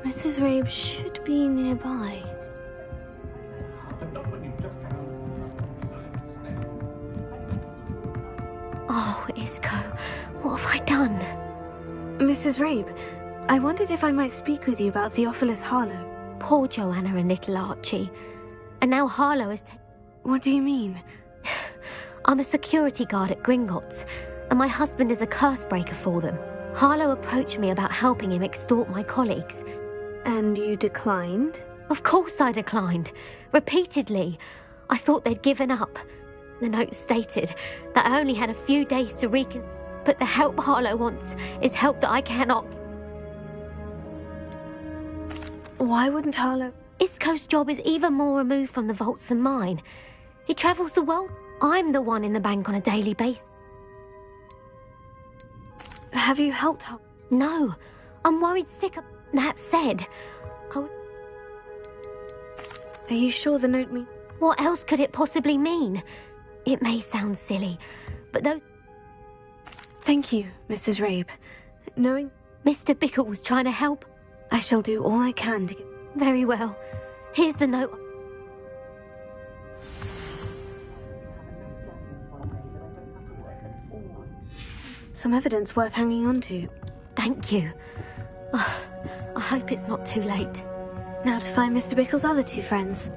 Mrs. Rabe should be nearby. Oh, Isco, what have I done? Mrs. Rabe, I wondered if I might speak with you about Theophilus Harlow. Poor Joanna and little Archie. And now Harlow is... What do you mean? I'm a security guard at Gringotts, and my husband is a curse breaker for them. Harlow approached me about helping him extort my colleagues. And you declined? Of course I declined. Repeatedly. I thought they'd given up. The note stated that I only had a few days to but the help Harlow wants is help that I cannot... Why wouldn't Harlow... Isco's job is even more removed from the vaults than mine. He travels the world. I'm the one in the bank on a daily basis. Have you helped her? No. I'm worried sick of... That said, Are you sure the note means... What else could it possibly mean? It may sound silly, but though... Thank you, Mrs. Rabe. Knowing... Mr. Bickle was trying to help. I shall do all I can to get... Very well. Here's the note. Some evidence worth hanging on to. Thank you. Oh, I hope it's not too late. Now to find Mr. Bickle's other two friends.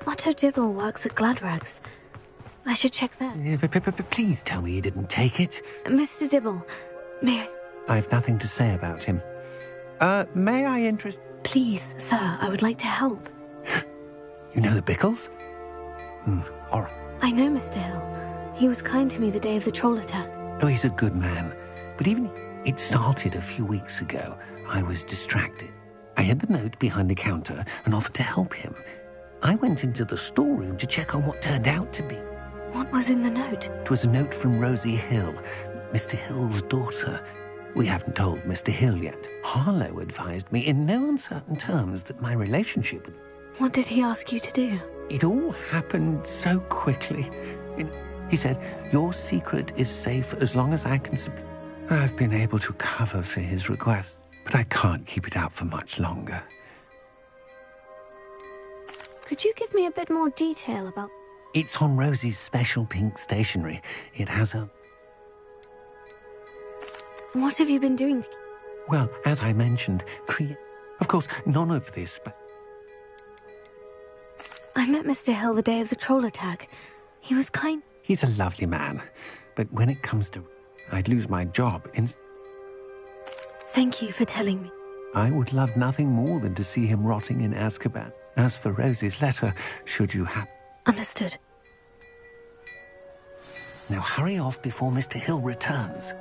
Otto Dibble works at Gladrags. I should check that. Please tell me you didn't take it. Mr. Dibble, may I... I've nothing to say about him. May I interest... Please, sir, I would like to help. You know the Bickles? All right. I know Mr. Hill. He was kind to me the day of the troll attack. Oh, he's a good man. But even... It started a few weeks ago. I was distracted. I hid the note behind the counter and offered to help him. I went into the storeroom to check on what turned out to be. What was in the note? It was a note from Rosie Hill, Mr. Hill's daughter. We haven't told Mr. Hill yet. Harlow advised me in no uncertain terms that my relationship with... What did he ask you to do? It all happened so quickly. He said, your secret is safe as long as I can... I've been able to cover for his request, but I can't keep it out for much longer. Could you give me a bit more detail about... It's on Rosie's special pink stationery. It has a... What have you been doing to... Well, as I mentioned, Of course, none of this, but... I met Mr. Hill the day of the troll attack. He was kind... He's a lovely man, but when it comes to... I'd lose my job in... Thank you for telling me. I would love nothing more than to see him rotting in Azkaban. As for Rosie's letter, should you have... Understood. Now hurry off before Mr. Hill returns.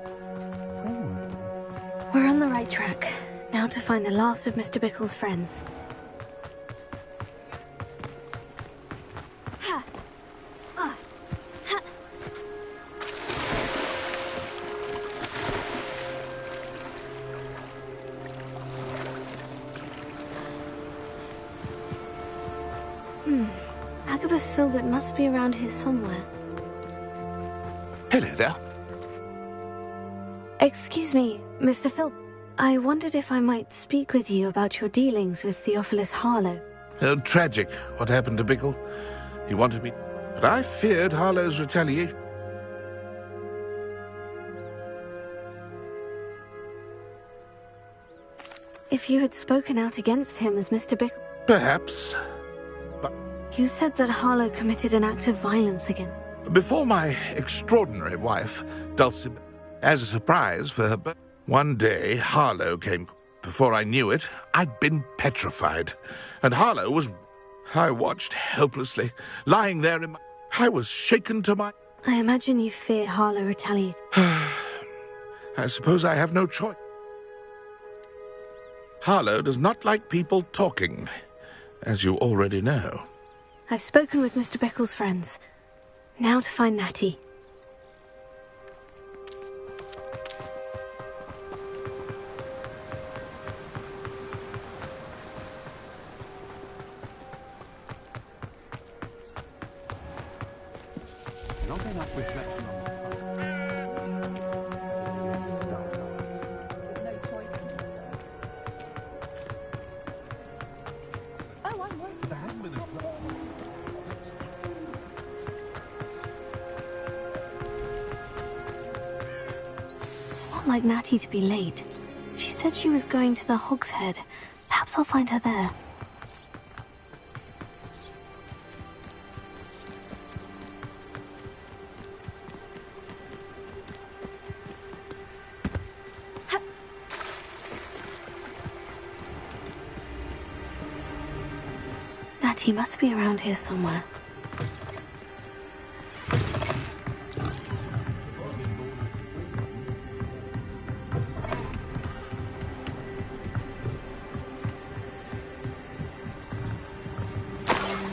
We're on the right track. Now to find the last of Mr. Bickle's friends. Agabus Filbert must be around here somewhere. Hello there. Excuse me, Mr. Filbert. I wondered if I might speak with you about your dealings with Theophilus Harlow. Oh, tragic, what happened to Bickle. He wanted me... But I feared Harlow's retaliation. If you had spoken out against him as Mr. Bickle... Perhaps. You said that Harlow committed an act of violence against... Before my extraordinary wife, Dulcie, as a surprise for her birthday, one day Harlow came. Before I knew it, I'd been petrified. And Harlow was... I watched helplessly, lying there in my... I was shaken to my... I imagine you fear Harlow retaliate. I suppose I have no choice. Harlow does not like people talking, as you already know. I've spoken with Mr. Bickle's friends. Now to find Natty. Not enough reflection on It's not like Natty to be late. She said she was going to the Hog's Head. Perhaps I'll find her there. Natty must be around here somewhere.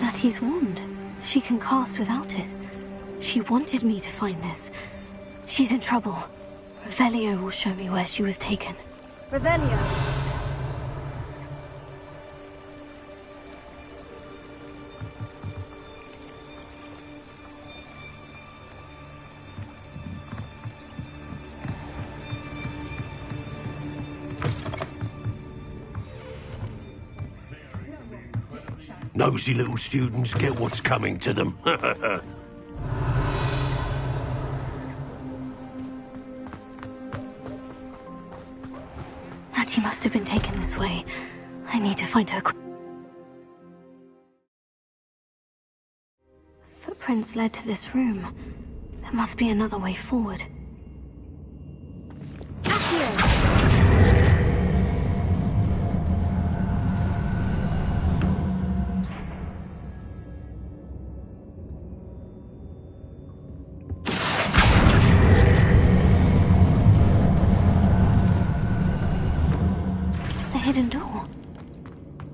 Natty's wand. She can cast without it. She wanted me to find this. She's in trouble. Revelio will show me where she was taken. Revelio. Nosy little students get what's coming to them. Natty must have been taken this way. I need to find her. Footprints led to this room. There must be another way forward. Hidden door.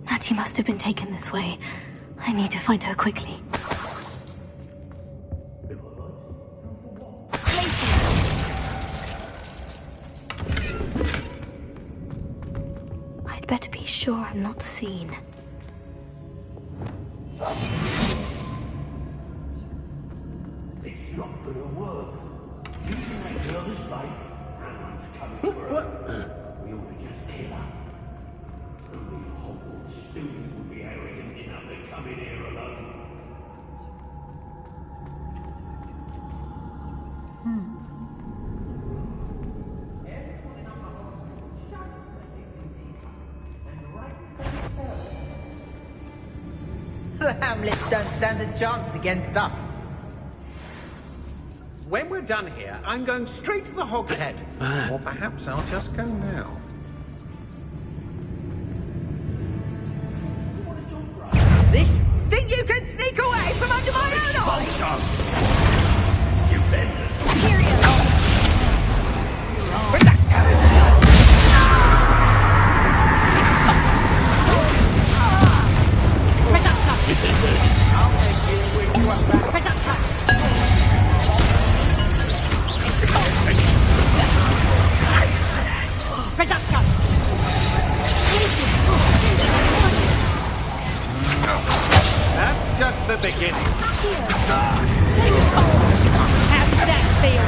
Natty must have been taken this way. I need to find her quickly. I'd better be sure I'm not seen. It's not gonna work. Using that girl as bait, Ranrum's coming for her. We ought to just kill her. Only Hogwarts student would be arrogant enough to come in here alone. The Hamlets don't stand a chance against us. When we're done here, I'm going straight to the Hog's Head. Or perhaps I'll just go now. This? Think you can sneak away from under my own eyes? You benders. That's just the beginning. How did that feel?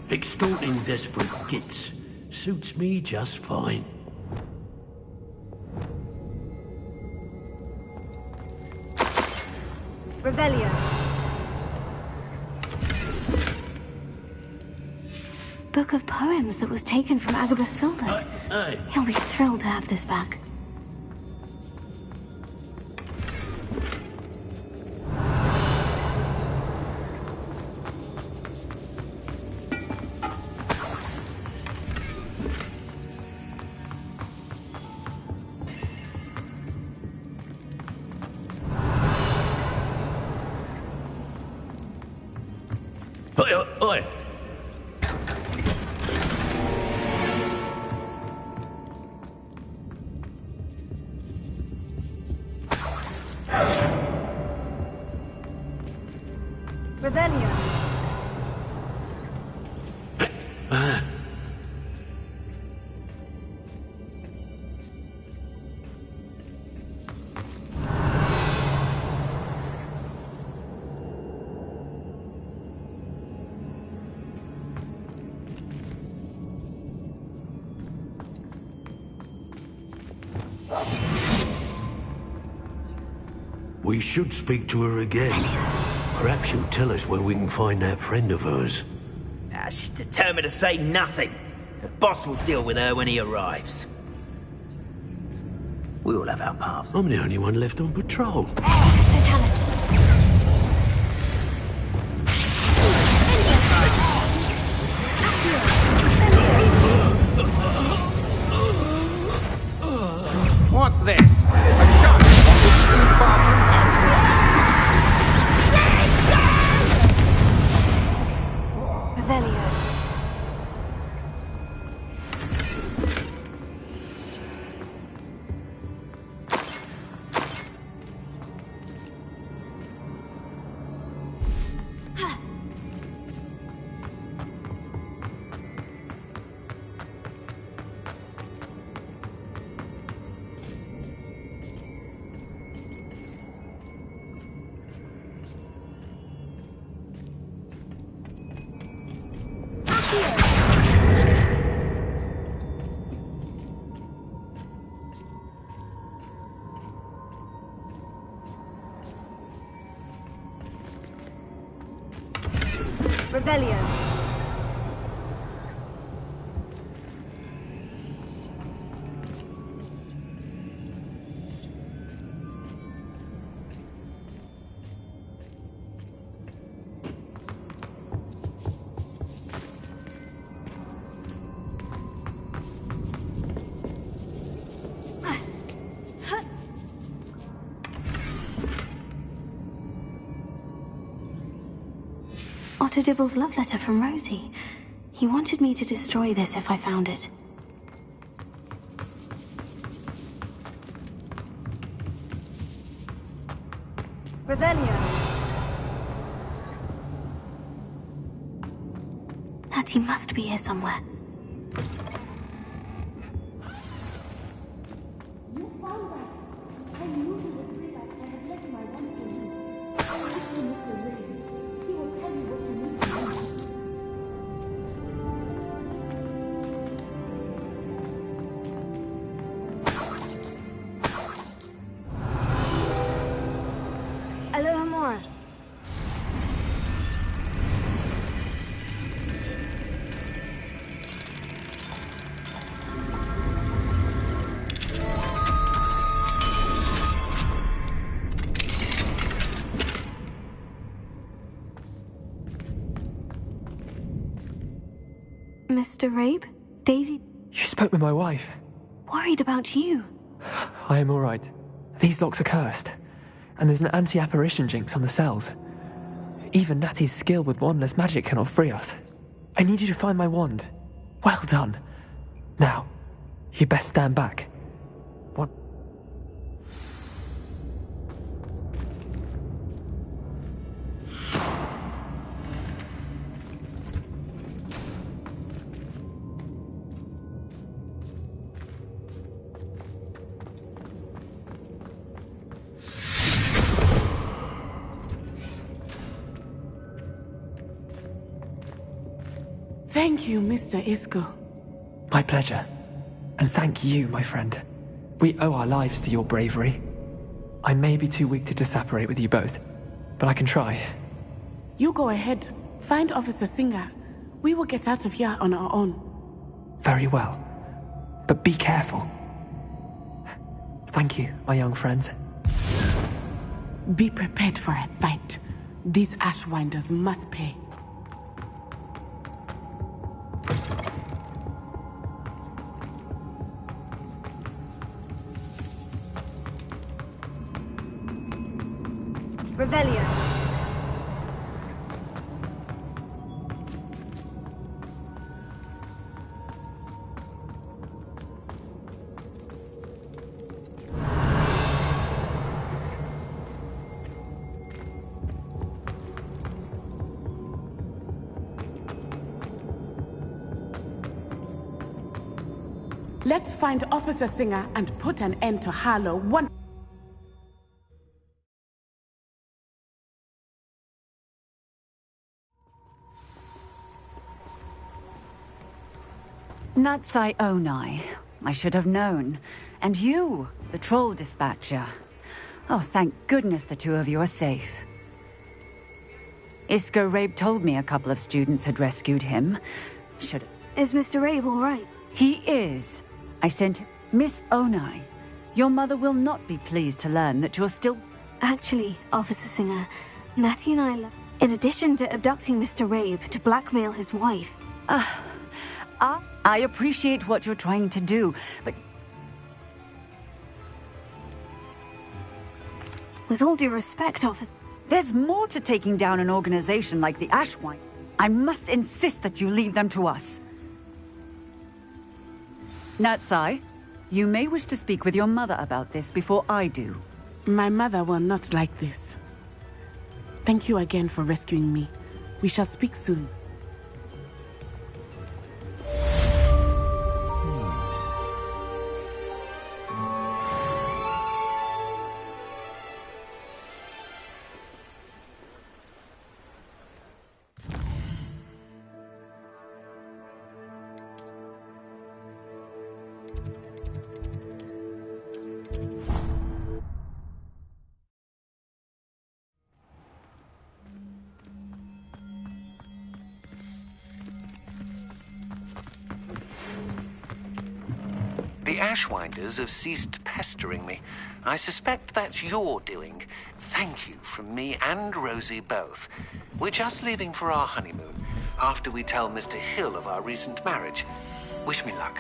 Extorting desperate gits suits me just fine. Revelio. Book of poems that was taken from Agabus Filbert. Hey. He'll be thrilled to have this back. Oi! Revelio. We should speak to her again. Perhaps she'll tell us where we can find that friend of hers. Nah, she's determined to say nothing. The boss will deal with her when he arrives. We all have our paths. I'm the only one left on patrol. So tell us. What's this? A shot too far. Revelio. Revelio. Otto Dibble's love letter from Rosie. He wanted me to destroy this if I found it. Revelio. Natty must be here somewhere. Mr. Rabe? Daisy... You spoke with my wife. Worried about you. I am all right. These locks are cursed, and there's an anti-apparition jinx on the cells. Even Natty's skill with wandless magic cannot free us. I need you to find my wand. Well done. Now, you best stand back. What? Thank you, Mr. Isco. My pleasure. And thank you, my friend. We owe our lives to your bravery. I may be too weak to disapparate with you both, but I can try. You go ahead. Find Officer Singer. We will get out of here on our own. Very well. But be careful. Thank you, my young friends. Be prepared for a fight. These Ashwinders must pay. Revelio. Let's find Officer Singer and put an end to Harlow once. Natsai Onai. I should have known. And you, the troll dispatcher. Oh, thank goodness the two of you are safe. Isco Rabe told me a couple of students had rescued him. Is Mr. Rabe all right? He is. I sent Miss Onai. Your mother will not be pleased to learn that you're still... Actually, Officer Singer, Natty and I... In addition to abducting Mr. Rabe to blackmail his wife... I appreciate what you're trying to do, but... With all due respect, Officer... There's more to taking down an organization like the Ashwine. I must insist that you leave them to us. Natsai, you may wish to speak with your mother about this before I do. My mother will not like this. Thank you again for rescuing me. We shall speak soon. The Ashwinders have ceased pestering me. I suspect that's your doing. Thank you from me and Rosie both. We're just leaving for our honeymoon, after we tell Mr. Hill of our recent marriage. Wish me luck.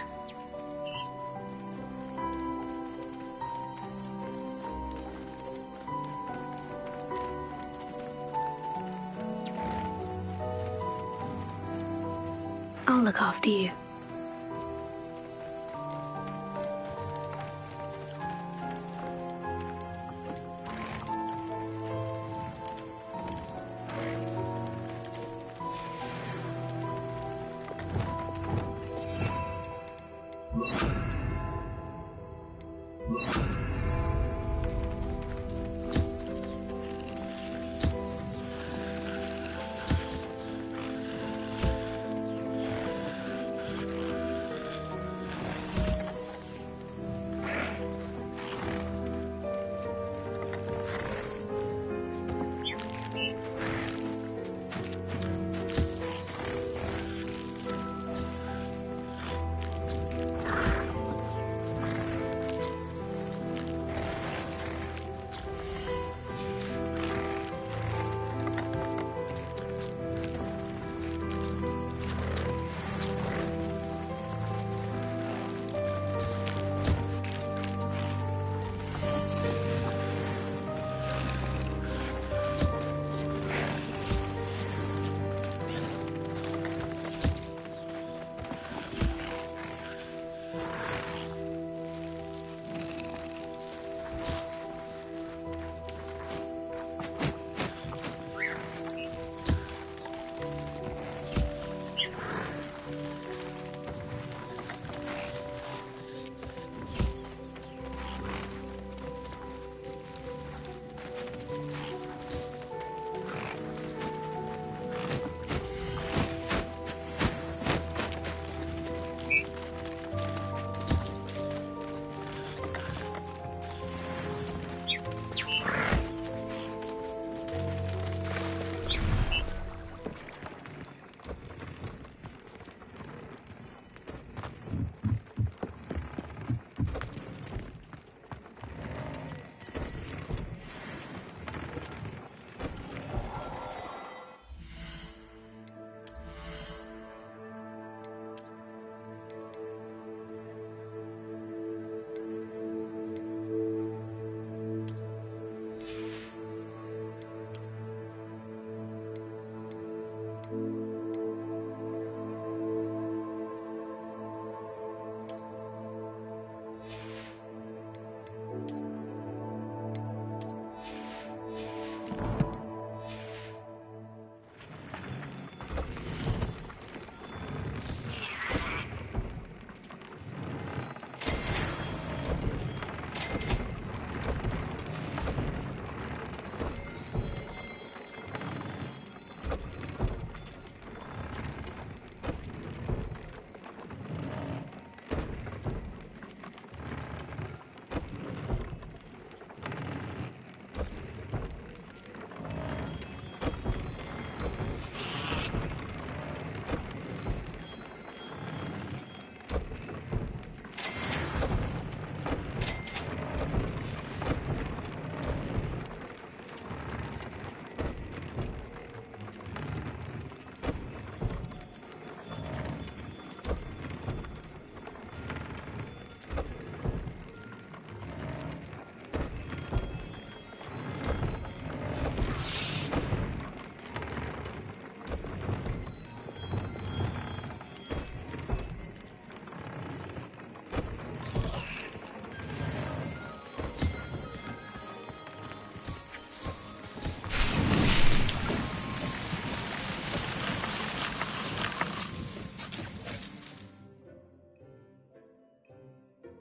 I'll look after you.